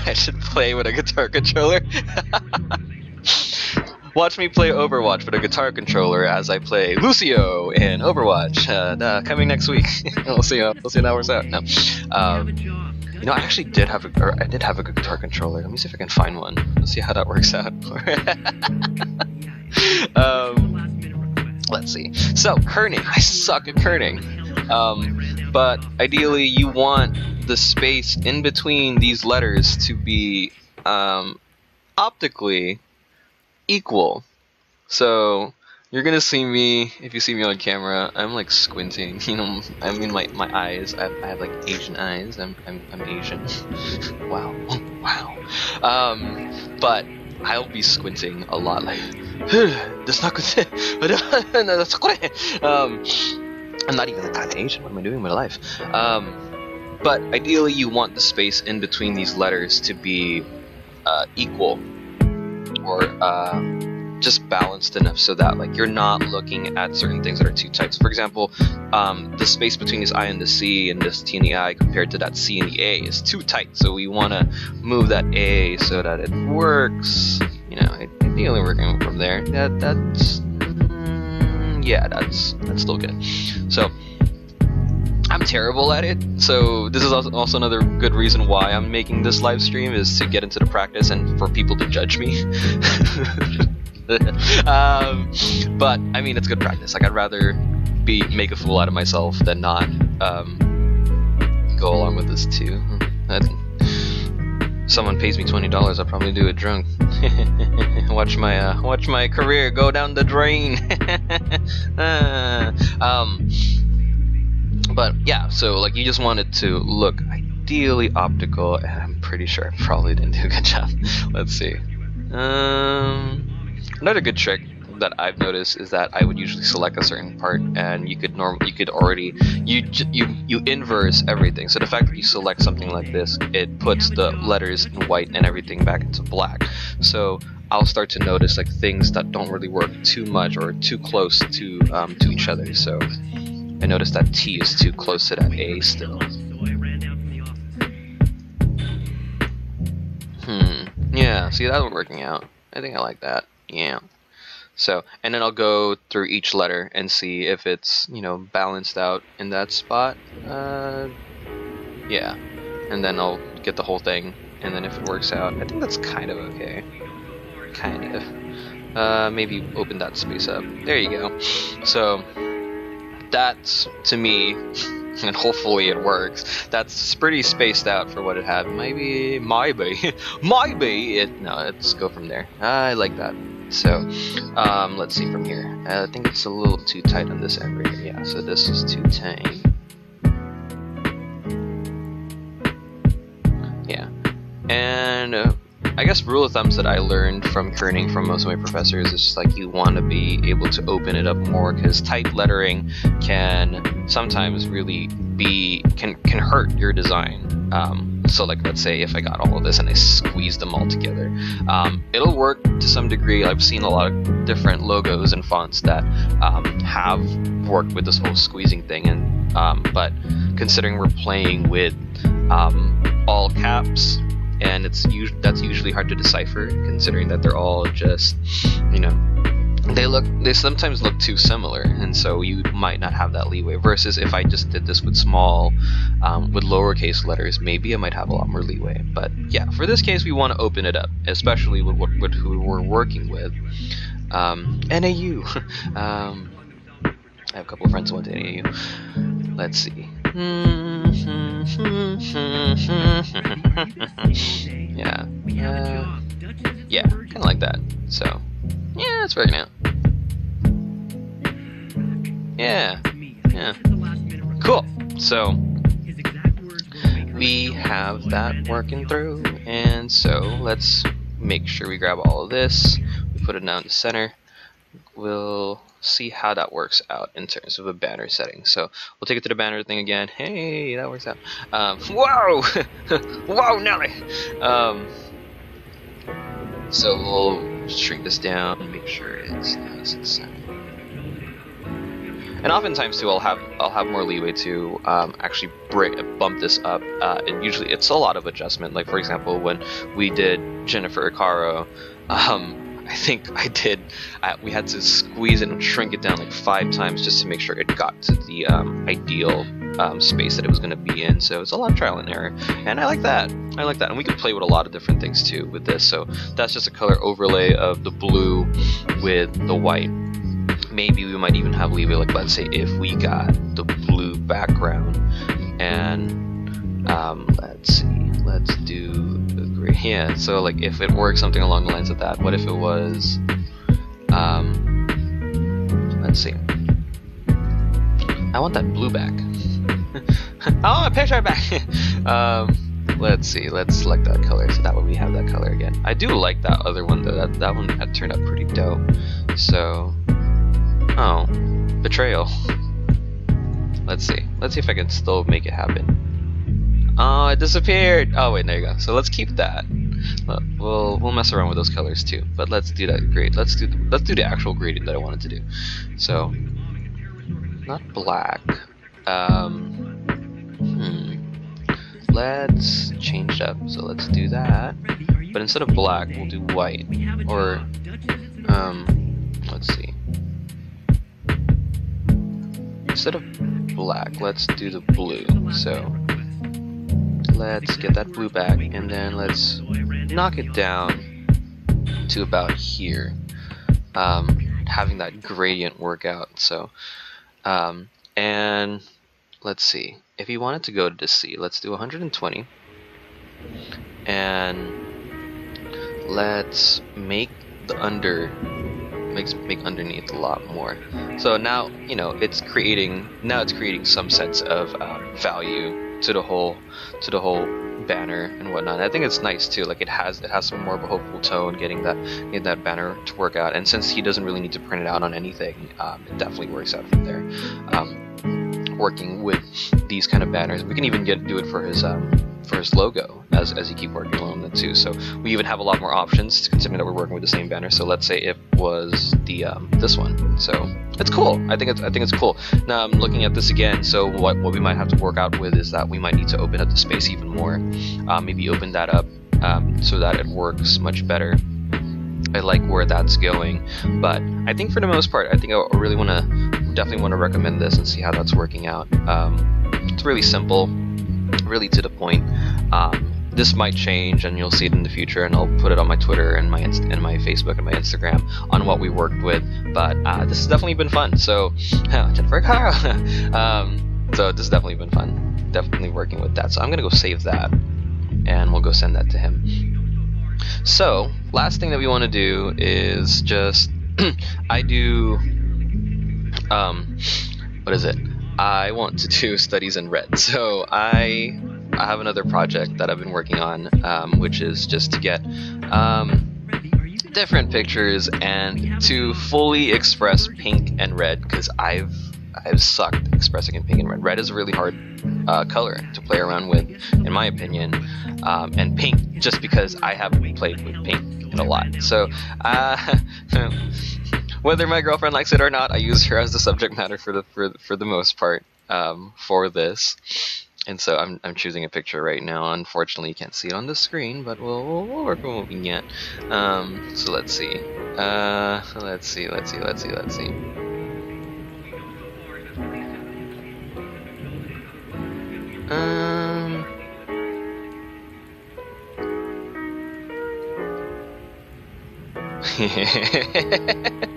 I should play with a guitar controller. Watch me play Overwatch with a guitar controller as I play Lucio in Overwatch. Coming next week. we'll see how it works out. No, I actually did have a good guitar controller. Let me see if I can find one. Let's see how that works out. Let's see. So kerning, I suck at kerning. But ideally, you want the space in between these letters to be optically equal. So you're gonna see me, if you see me on camera, I'm like squinting, I mean my eyes, I have like Asian eyes, I'm Asian. wow. But I'll be squinting a lot, like that's not good. I'm not even that kind of Asian. What am I doing with my life? But ideally you want the space in between these letters to be equal, or just balanced enough so that like you're not looking at certain things that are too tight. So for example, the space between this I and the C and this T and the I compared to that C and the A is too tight. So we want to move that A so that it works. Ideally working from there. That's still good. So I'm terrible at it, so this is also another good reason why I'm making this live stream, is to get into the practice and for people to judge me. But I mean, it's good practice. Like, I'd rather make a fool out of myself than not go along with this too. Someone pays me $20, I'll probably do it drunk. watch my career go down the drain. But yeah, so like you just want it to look ideally optical, and I'm pretty sure I probably didn't do a good job. Let's see. Another good trick that I've noticed is that I would usually select a certain part, and you could already inverse everything. So the fact that you select something like this, it puts the letters in white and everything back into black. So I'll start to notice like things that don't really work too much or too close to each other. So I noticed that T is too close to that A still. Yeah, see, that was working out. I think I like that. Yeah. So, and then I'll go through each letter and see if it's, balanced out in that spot. Yeah. And then I'll get the whole thing, and then if it works out, I think that's kind of okay. Kind of. Maybe open that space up. There you go. So, that's, to me, and hopefully it works. That's pretty spaced out for what it had. Maybe let's go from there. I like that. So let's see from here. I think it's a little too tight on this end right here. Yeah, so this is too tight. Yeah, and I guess rule of thumbs that I learned from kerning from most of my professors is just like you want to be able to open it up more, because tight lettering can sometimes really can hurt your design. So like, let's say if I got all of this and I squeezed them all together, it'll work to some degree. I've seen a lot of different logos and fonts that have worked with this whole squeezing thing, and but considering we're playing with all caps, and that's usually hard to decipher, considering that they're all just, you know, they sometimes look too similar, and so you might not have that leeway. Versus if I just did this with small, with lowercase letters, maybe I might have a lot more leeway. But yeah, for this case, we want to open it up, especially with who we're working with. NAU. I have a couple of friends who went to NAU. Let's see. Yeah, kind of like that. So, yeah, it's working out. Yeah, cool. So, we have that working through, and so let's make sure we grab all of this. We put it down to center. We'll see how that works out in terms of a banner setting. So we'll take it to the banner thing again. Hey, that works out. Whoa! Whoa, Nelly! So we'll shrink this down and make sure it's nice and center. And oftentimes too, I'll have more leeway to actually bump this up. And usually it's a lot of adjustment. Like for example, when we did Jennifer Acaro, I think we had to squeeze it and shrink it down like 5 times just to make sure it got to the ideal space that it was going to be in. So it's a lot of trial and error, and I like that. And we can play with a lot of different things too with this. So that's just a color overlay of the blue with the white. Maybe we might even have leeway, like let's say if we got the blue background, and let's see, let's do the gray. Yeah, so like if it works something along the lines of that. What if it was, let's see, I want that blue back. I want my picture back. Let's see, let's select that color, so that way we have that color again. I do like that other one though. That one had turned out pretty dope. So, oh, betrayal. Let's see if I can still make it happen. Oh, it disappeared. Oh wait, there you go. So let's keep that. We'll mess around with those colors too, but let's do that grade. Let's do the actual grading that I wanted to do. So, not black. Let's change it up. So let's do that. But instead of black, we'll do white. Or let's see. Instead of black, let's do the blue. So let's get that blue back, and then let's knock it down to about here, having that gradient work out. So and let's see, if you wanted to go to C, let's do 120, and let's make the make underneath a lot more. So now, you know, it's creating some sense of value to the whole banner and whatnot. I think it's nice too. Like it has some more of a hopeful tone, getting that banner to work out. And since he doesn't really need to print it out on anything, it definitely works out from there. Working with these kind of banners, we can even do it for his logo as you keep working along that too. So we even have a lot more options, considering that we're working with the same banner. So let's say it was the this one. So it's cool. I think it's cool. Now I'm looking at this again. So what we might have to work out with is that we might need to open up the space even more. Maybe open that up so that it works much better. I like where that's going, but I think for the most part, I think I really definitely want to recommend this and see how that's working out. It's really simple, really to the point. This might change, and you'll see it in the future, and I'll put it on my Twitter and my Facebook and my Instagram on what we worked with. But this has definitely been fun. So Jennifer Caro. So this has definitely been fun. Definitely working with that. So I'm gonna go save that, and we'll go send that to him. So last thing that we want to do is just I do what is it? I want to do studies in red. So I have another project that I've been working on, which is just to get different pictures and to fully express pink and red, because I've sucked expressing in pink and red. Red is a really hard color to play around with, in my opinion, and pink just because I haven't played with pink in a lot. So whether my girlfriend likes it or not, I use her as the subject matter for the most part for this. And so I'm choosing a picture right now. Unfortunately, you can't see it on the screen, but we'll work with what we can get. So let's see. Let's see.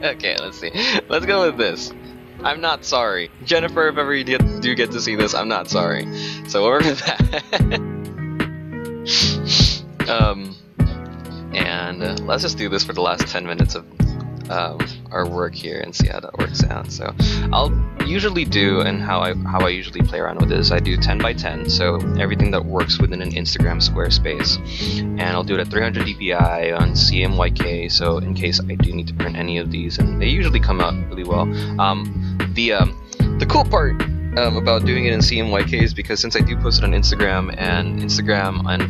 Okay, let's see. Let's go with this. I'm not sorry. Jennifer, if ever you do get to see this, I'm not sorry. So we'll work with that. And let's just do this for the last 10 minutes of our work here and see how that works out. So I'll usually do, and how I usually play around with this, I do 10 by 10, so everything that works within an Instagram square space, and I'll do it at 300 dpi on CMYK, so in case I do need to print any of these, and they usually come out really well. The cool part about doing it in CMYK is because since I do post it on Instagram, and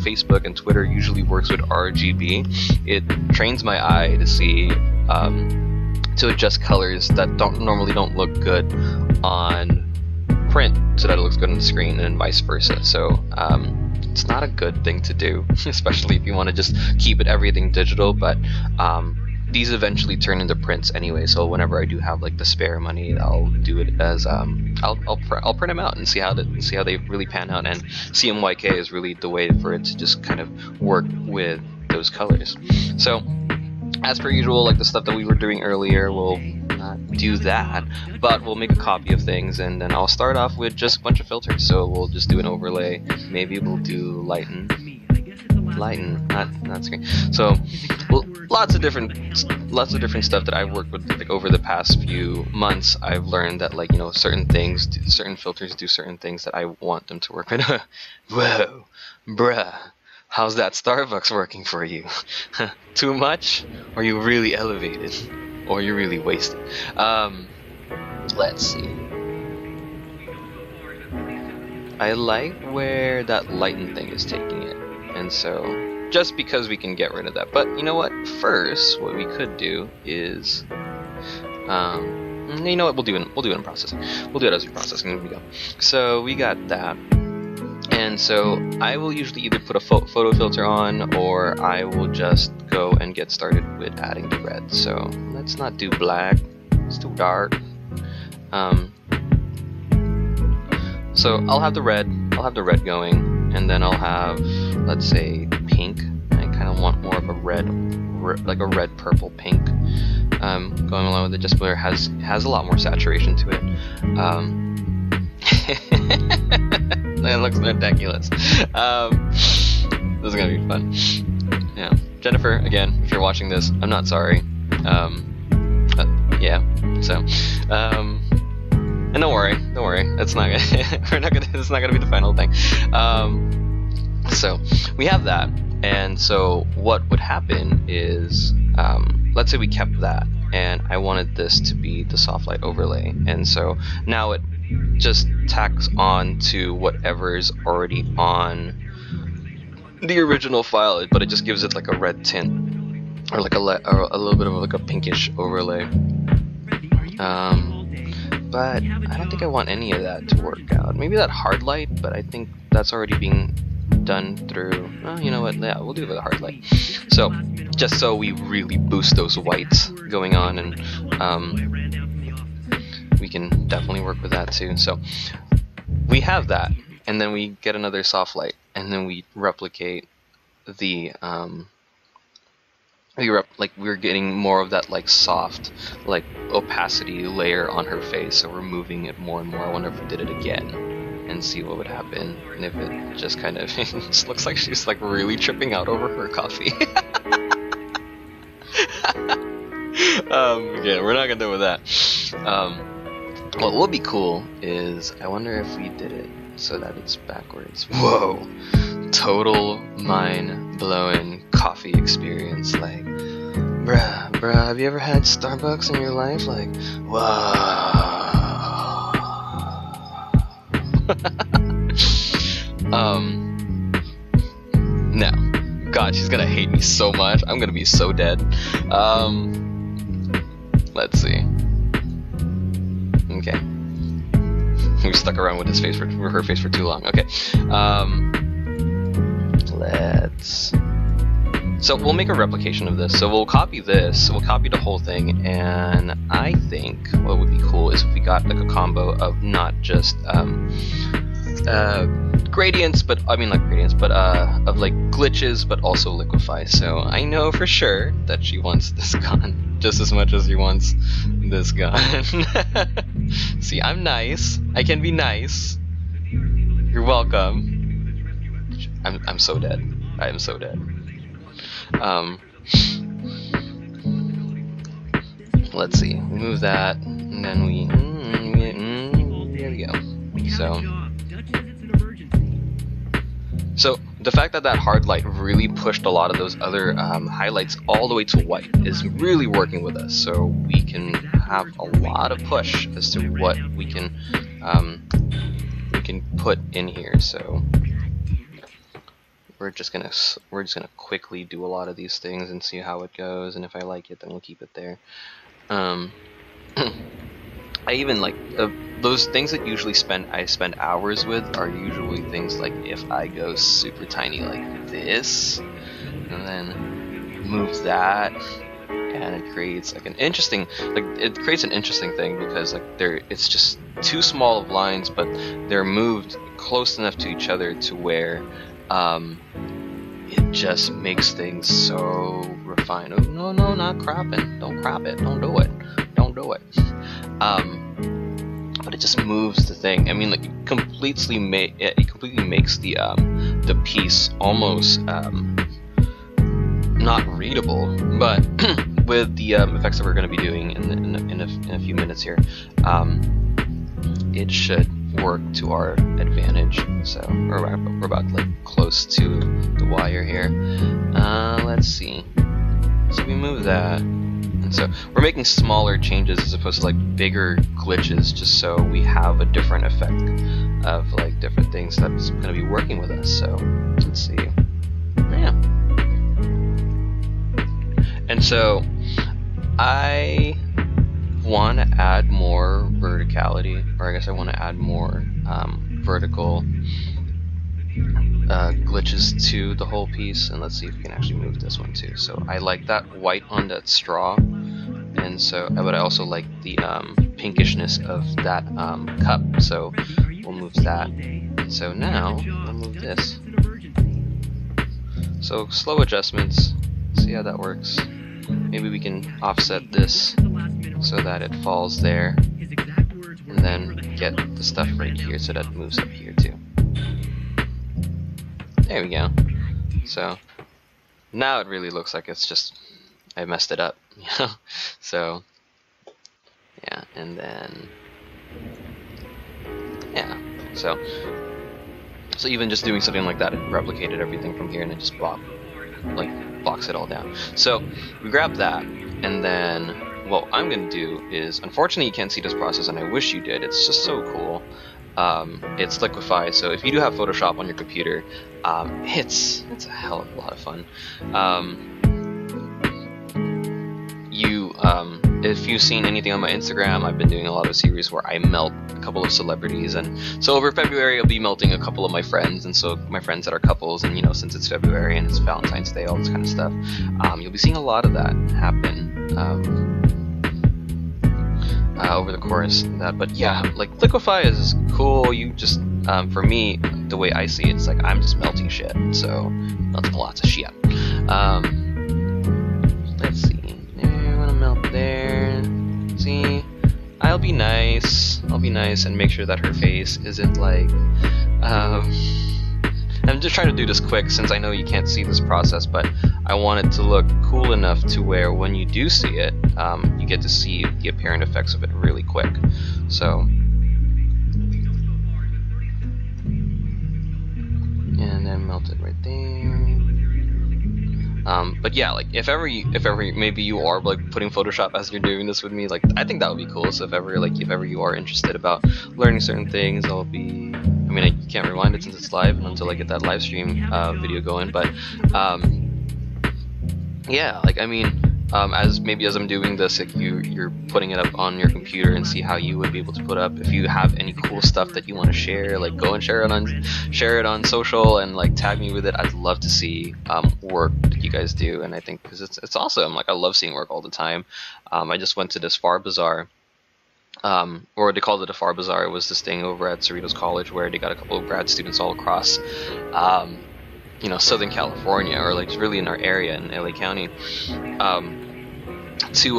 Facebook and Twitter usually works with RGB, it trains my eye to see to adjust colors that normally don't look good on print, so that it looks good on the screen, and vice versa. So it's not a good thing to do, especially if you want to just keep everything digital. But these eventually turn into prints anyway, so whenever I do have like the spare money, I'll do it as I'll print them out and see how they really pan out. And CMYK is really the way for it to just kind of work with those colors. So as per usual, like the stuff that we were doing earlier, we'll not do that, but we'll make a copy of things, and then I'll start off with just a bunch of filters. So we'll just do an overlay. Maybe we'll do lighten, not screen. So lots of different stuff that I've worked with like over the past few months. I've learned that, like, you know, certain filters do certain things that I want them to work with. Whoa, bruh. How's that Starbucks working for you? Too much? Or you really elevated? Or you really wasted? Let's see. I like where that lighten thing is taking it. And so, just because we can get rid of that. But you know what? First, what we could do is... you know what? We'll do it in processing. We'll do it as we're processing. Here we go. So, we got that. And so I will usually either put a photo filter on, or I will just go and get started with adding the red. So let's not do black, it's too dark. So I'll have the red going, and then I'll have, let's say, pink. I kind of want more of a red, like a red purple pink, going along with it, just where it has a lot more saturation to it. It looks ridiculous. This is gonna be fun. Yeah, Jennifer, again, if you're watching this, I'm not sorry. Yeah. So, and don't worry. It's not gonna be the final thing. So we have that, and so what would happen is, let's say we kept that, and I wanted this to be the soft light overlay, and so now it just tacks on to whatever's already on the original file, but it just gives it like a red tint, or like a little bit of like a pinkish overlay. But I don't think I want any of that to work out. Maybe that hard light, but I think that's already being done through, well, you know what, yeah, we'll do it with a hard light. So just so we really boost those whites going on, and we can definitely work with that too. So we have that, and then we get another soft light, and then we replicate the we're getting more of that like soft, like opacity layer on her face, so we're moving it more and more. I wonder if we did it again. and see what would happen. And if it just kind of it just looks like she's like really tripping out over her coffee. Yeah, we're not gonna do with that. What would be cool is, I wonder if we did it so that it's backwards. Whoa! Total mind-blowing coffee experience. Like, bruh, have you ever had Starbucks in your life? Like, whoa. No. God, she's gonna hate me so much. I'm gonna be so dead. Let's see. Okay. We stuck around with his face for her face for too long. Okay. So we'll make a replication of this. So we'll copy this. We'll copy the whole thing, and I think what would be cool is if we got like a combo of not just gradients, but I mean like gradients, but of like glitches, but also liquefy. So I know for sure that she wants this gun just as much as she wants this gun. See, I'm nice. I can be nice. You're welcome. I'm so dead. I am so dead. Let's see. We move that, and then we. There we go. So the fact that that hard light really pushed a lot of those other highlights all the way to white is really working with us. So we can have a lot of push as to what we can put in here. So we're just gonna quickly do a lot of these things and see how it goes. And if I like it, then we'll keep it there. I even like those things that usually I spend hours with are usually things like if I go super tiny like this, and then move that, and it creates like an interesting thing because like it's just too small of lines, but they're moved close enough to each other to where it just makes things so refined. Oh, no, not cropping. Don't crop it. Don't do it. But it just moves the thing. I mean, like it completely makes the piece almost not readable. But with the effects that we're going to be doing in a few minutes here, it should work to our advantage. So we're about like close to the wire here. Let's see. So we move that. And so we're making smaller changes as opposed to like bigger glitches, just so we have a different effect of like different things that's going to be working with us. So let's see. Yeah. And so I want to add more verticality, or I guess I want to add more vertical glitches to the whole piece. And let's see if we can actually move this one too. So I like that white on that straw, and so but I also like the pinkishness of that cup, so we'll move that. And so now we'll move this. So slow adjustments, see how that works. Maybe we can offset this so that it falls there, and then get the stuff right here so that it moves up here too. There we go. So now it really looks like it's just I messed it up, you know? So yeah, and then yeah, so even just doing something like that, it replicated everything from here, and it just blocks it all down. So we grab that, and then what I'm gonna do is, unfortunately you can't see this process, and I wish you did. It's just so cool. It's liquefy, so if you do have Photoshop on your computer, it's a hell of a lot of fun. If you've seen anything on my Instagram, I've been doing a lot of series where I melt a couple of celebrities, and so over February I'll be melting a couple of my friends, and so my friends that are couples, and you know, since it's February and it's Valentine's Day, all this kind of stuff, you'll be seeing a lot of that happen over the course of that. But yeah, like liquefy is cool. You just for me, the way I see it, it's like I'm just melting shit, so melting lots of shit. Let's see. I'm gonna melt there. See, I'll be nice. I'll be nice and make sure that her face isn't like, I'm just trying to do this quick since I know you can't see this process, but I want it to look cool enough to where when you do see it, you get to see the apparent effects of it really quick. So, and then melt it right there. But yeah, like if ever maybe you are like putting Photoshop as you're doing this with me, like I think that would be cool. So if ever you are interested about learning certain things, I'll be. I mean, you can't rewind it since it's live until I get that live stream video going. But yeah, like I mean, as I'm doing this, like you're putting it up on your computer and see how you would be able to put up. If you have any cool stuff that you want to share, like go and share it on social and like tag me with it. I'd love to see work that you guys do, and I think because it's awesome. Like I love seeing work all the time. I just went to this Far Bazaar. Or they called it a Far Bazaar. It was this thing over at Cerritos College where they got a couple of grad students all across, you know, Southern California, or like really in our area in LA County, to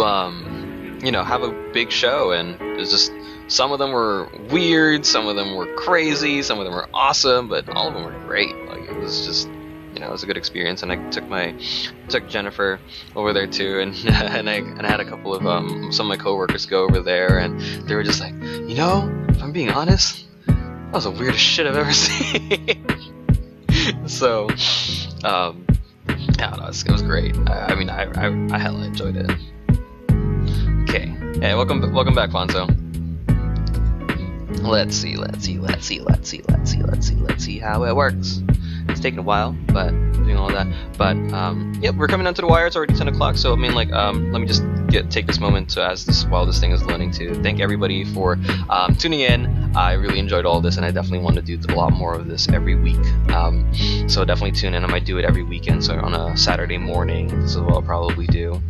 you know, have a big show. And it's just some of them were weird, some of them were crazy, some of them were awesome, but all of them were great. Like it was just, you know, it was a good experience. And I took Jennifer over there too, and I had a couple of some of my coworkers go over there, and they were just like, you know, if I'm being honest, that was the weirdest shit I've ever seen. So I don't know, it was great. I mean, I hella enjoyed it. Okay, hey, welcome back, Fonzo. Let's see how it works. It's taking a while, but doing all that. But yep, we're coming down to the wire. It's already 10 o'clock, so I mean, like, let me just take this moment to while this thing is loading to thank everybody for tuning in. I really enjoyed all this, and I definitely want to do a lot more of this every week. So definitely tune in. I might do it every weekend, so on a Saturday morning. This is what I'll probably do.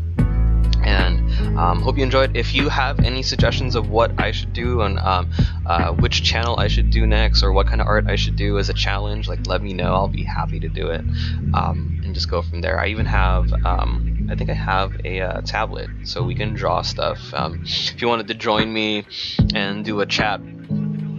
And hope you enjoyed. If you have any suggestions of what I should do and which channel I should do next, or what kind of art I should do as a challenge, like let me know. I'll be happy to do it, and just go from there. I even have I think I have a tablet, so we can draw stuff. If you wanted to join me and do a chat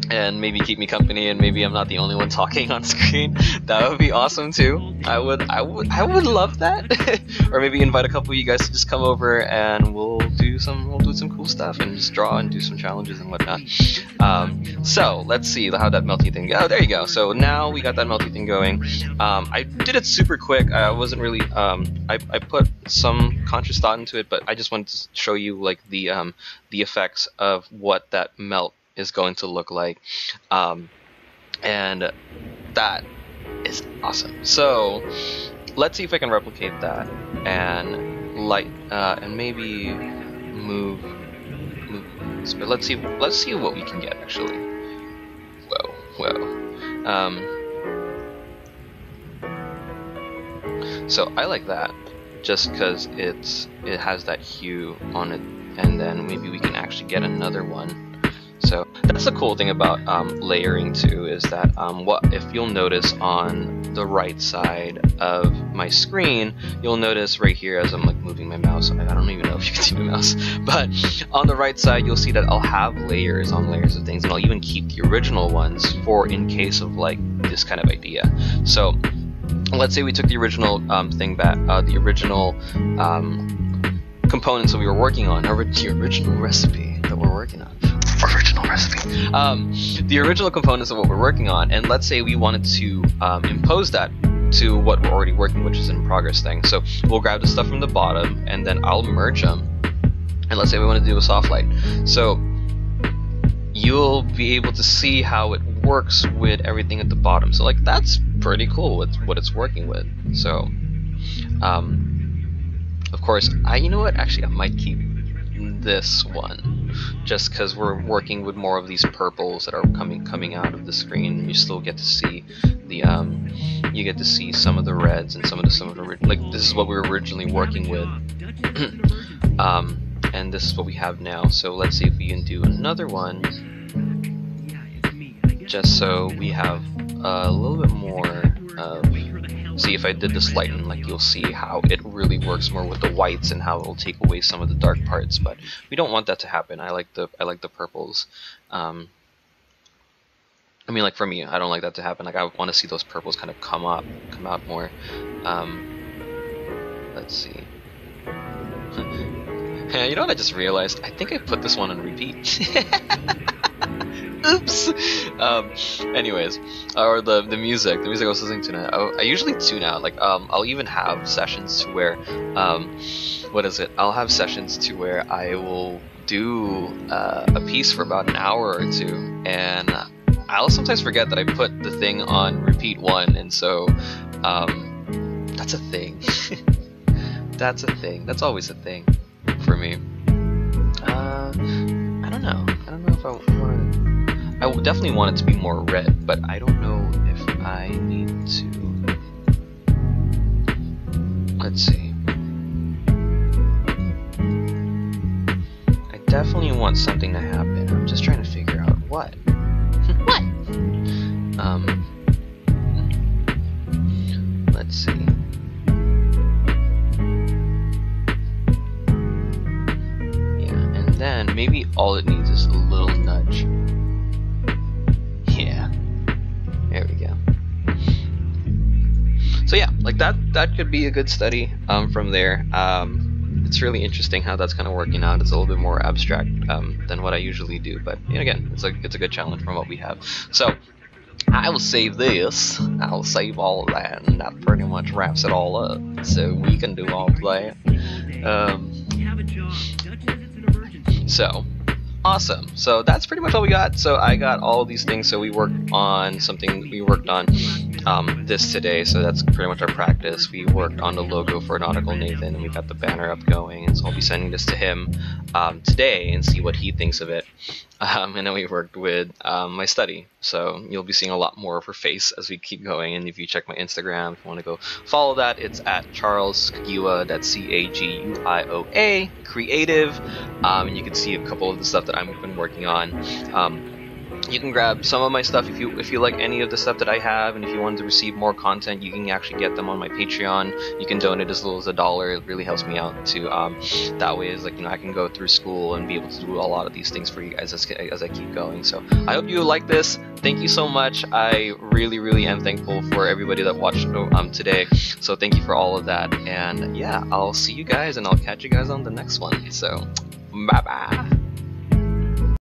and maybe keep me company, and maybe I'm not the only one talking on screen, that would be awesome too. I would love that. Or maybe invite a couple of you guys to just come over and we'll do some cool stuff and just draw and do some challenges and whatnot. So let's see how that melty thing. Oh, there you go. So now we got that melty thing going. I did it super quick. I wasn't really I put some conscious thought into it, but I just wanted to show you like the effects of what that melt is going to look like, and that is awesome. So let's see if I can replicate that and light and maybe move this, but let's see what we can get actually. Whoa. So I like that just because it has that hue on it, and then maybe we can actually get another one. So that's the cool thing about layering too, is that what if you'll notice on the right side of my screen, you'll notice right here as I'm like moving my mouse. I don't even know if you can see my mouse, but on the right side you'll see that I'll have layers on layers of things, and I'll even keep the original ones for in case of like this kind of idea. So let's say we took the original thing back, the original components that we were working on, or the original recipe that we're working on. The original components of what we're working on, and let's say we wanted to impose that to what we're already working, which is in progress thing. So we'll grab the stuff from the bottom, and then I'll merge them. And let's say we want to do a soft light. So you'll be able to see how it works with everything at the bottom. So like that's pretty cool with what it's working with. So of course, you know what? Actually, I might keep this one just because we're working with more of these purples that are coming out of the screen. You still get to see the you get to see some of the reds and some of the like this is what we were originally working with. And this is what we have now. So let's see if we can do another one, just so we have a little bit more of see if I did this lighten, like you'll see how it really works more with the whites and how it will take away some of the dark parts. But we don't want that to happen. I like the purples. I mean, like for me, I don't like that to happen. Like I want to see those purples kind of come out more. Let's see. You know what I just realized? I think I put this one on repeat. Oops. Anyways, or the music I was listening to now. I usually tune out. Like I'll even have sessions to where what is it? I'll have sessions to where I will do a piece for about an hour or two, and I'll sometimes forget that I put the thing on repeat 1, and so that's a thing. That's a thing. That's always a thing for me. I don't know. I don't know if I want to. I would definitely want it to be more red, but I don't know if I need to. Let's see. I definitely want something to happen. I'm just trying to figure out what. What? Let's see. Yeah, and then maybe all it needs is a little nudge. Yeah. There we go. So yeah, like that could be a good study from there. It's really interesting how that's kind of working out. It's a little bit more abstract than what I usually do, but you know, again, it's a good challenge from what we have. So I will save this. I'll save all of that, and that pretty much wraps it all up. So we can do all of that. So awesome. So that's pretty much all we got. So I got all of these things. So we worked on something. We worked on this today. So that's pretty much our practice. We worked on the logo for Nautical Nathan, and we got the banner up going. And so I'll be sending this to him today and see what he thinks of it. And then we worked with my study. So you'll be seeing a lot more of her face as we keep going. And if you check my Instagram, if you want to go follow that, it's at Charles Caguioa. That's Caguioa creative. And you can see a couple of the stuff that I've been working on. You can grab some of my stuff if you like any of the stuff that I have, and if you want to receive more content, you can actually get them on my Patreon. You can donate as little as $1. It really helps me out too. That way, is like, you know, I can go through school and be able to do a lot of these things for you guys as I keep going. So I hope you like this. Thank you so much. I really am thankful for everybody that watched today. So thank you for all of that. And yeah, I'll see you guys, and I'll catch you guys on the next one. So bye bye.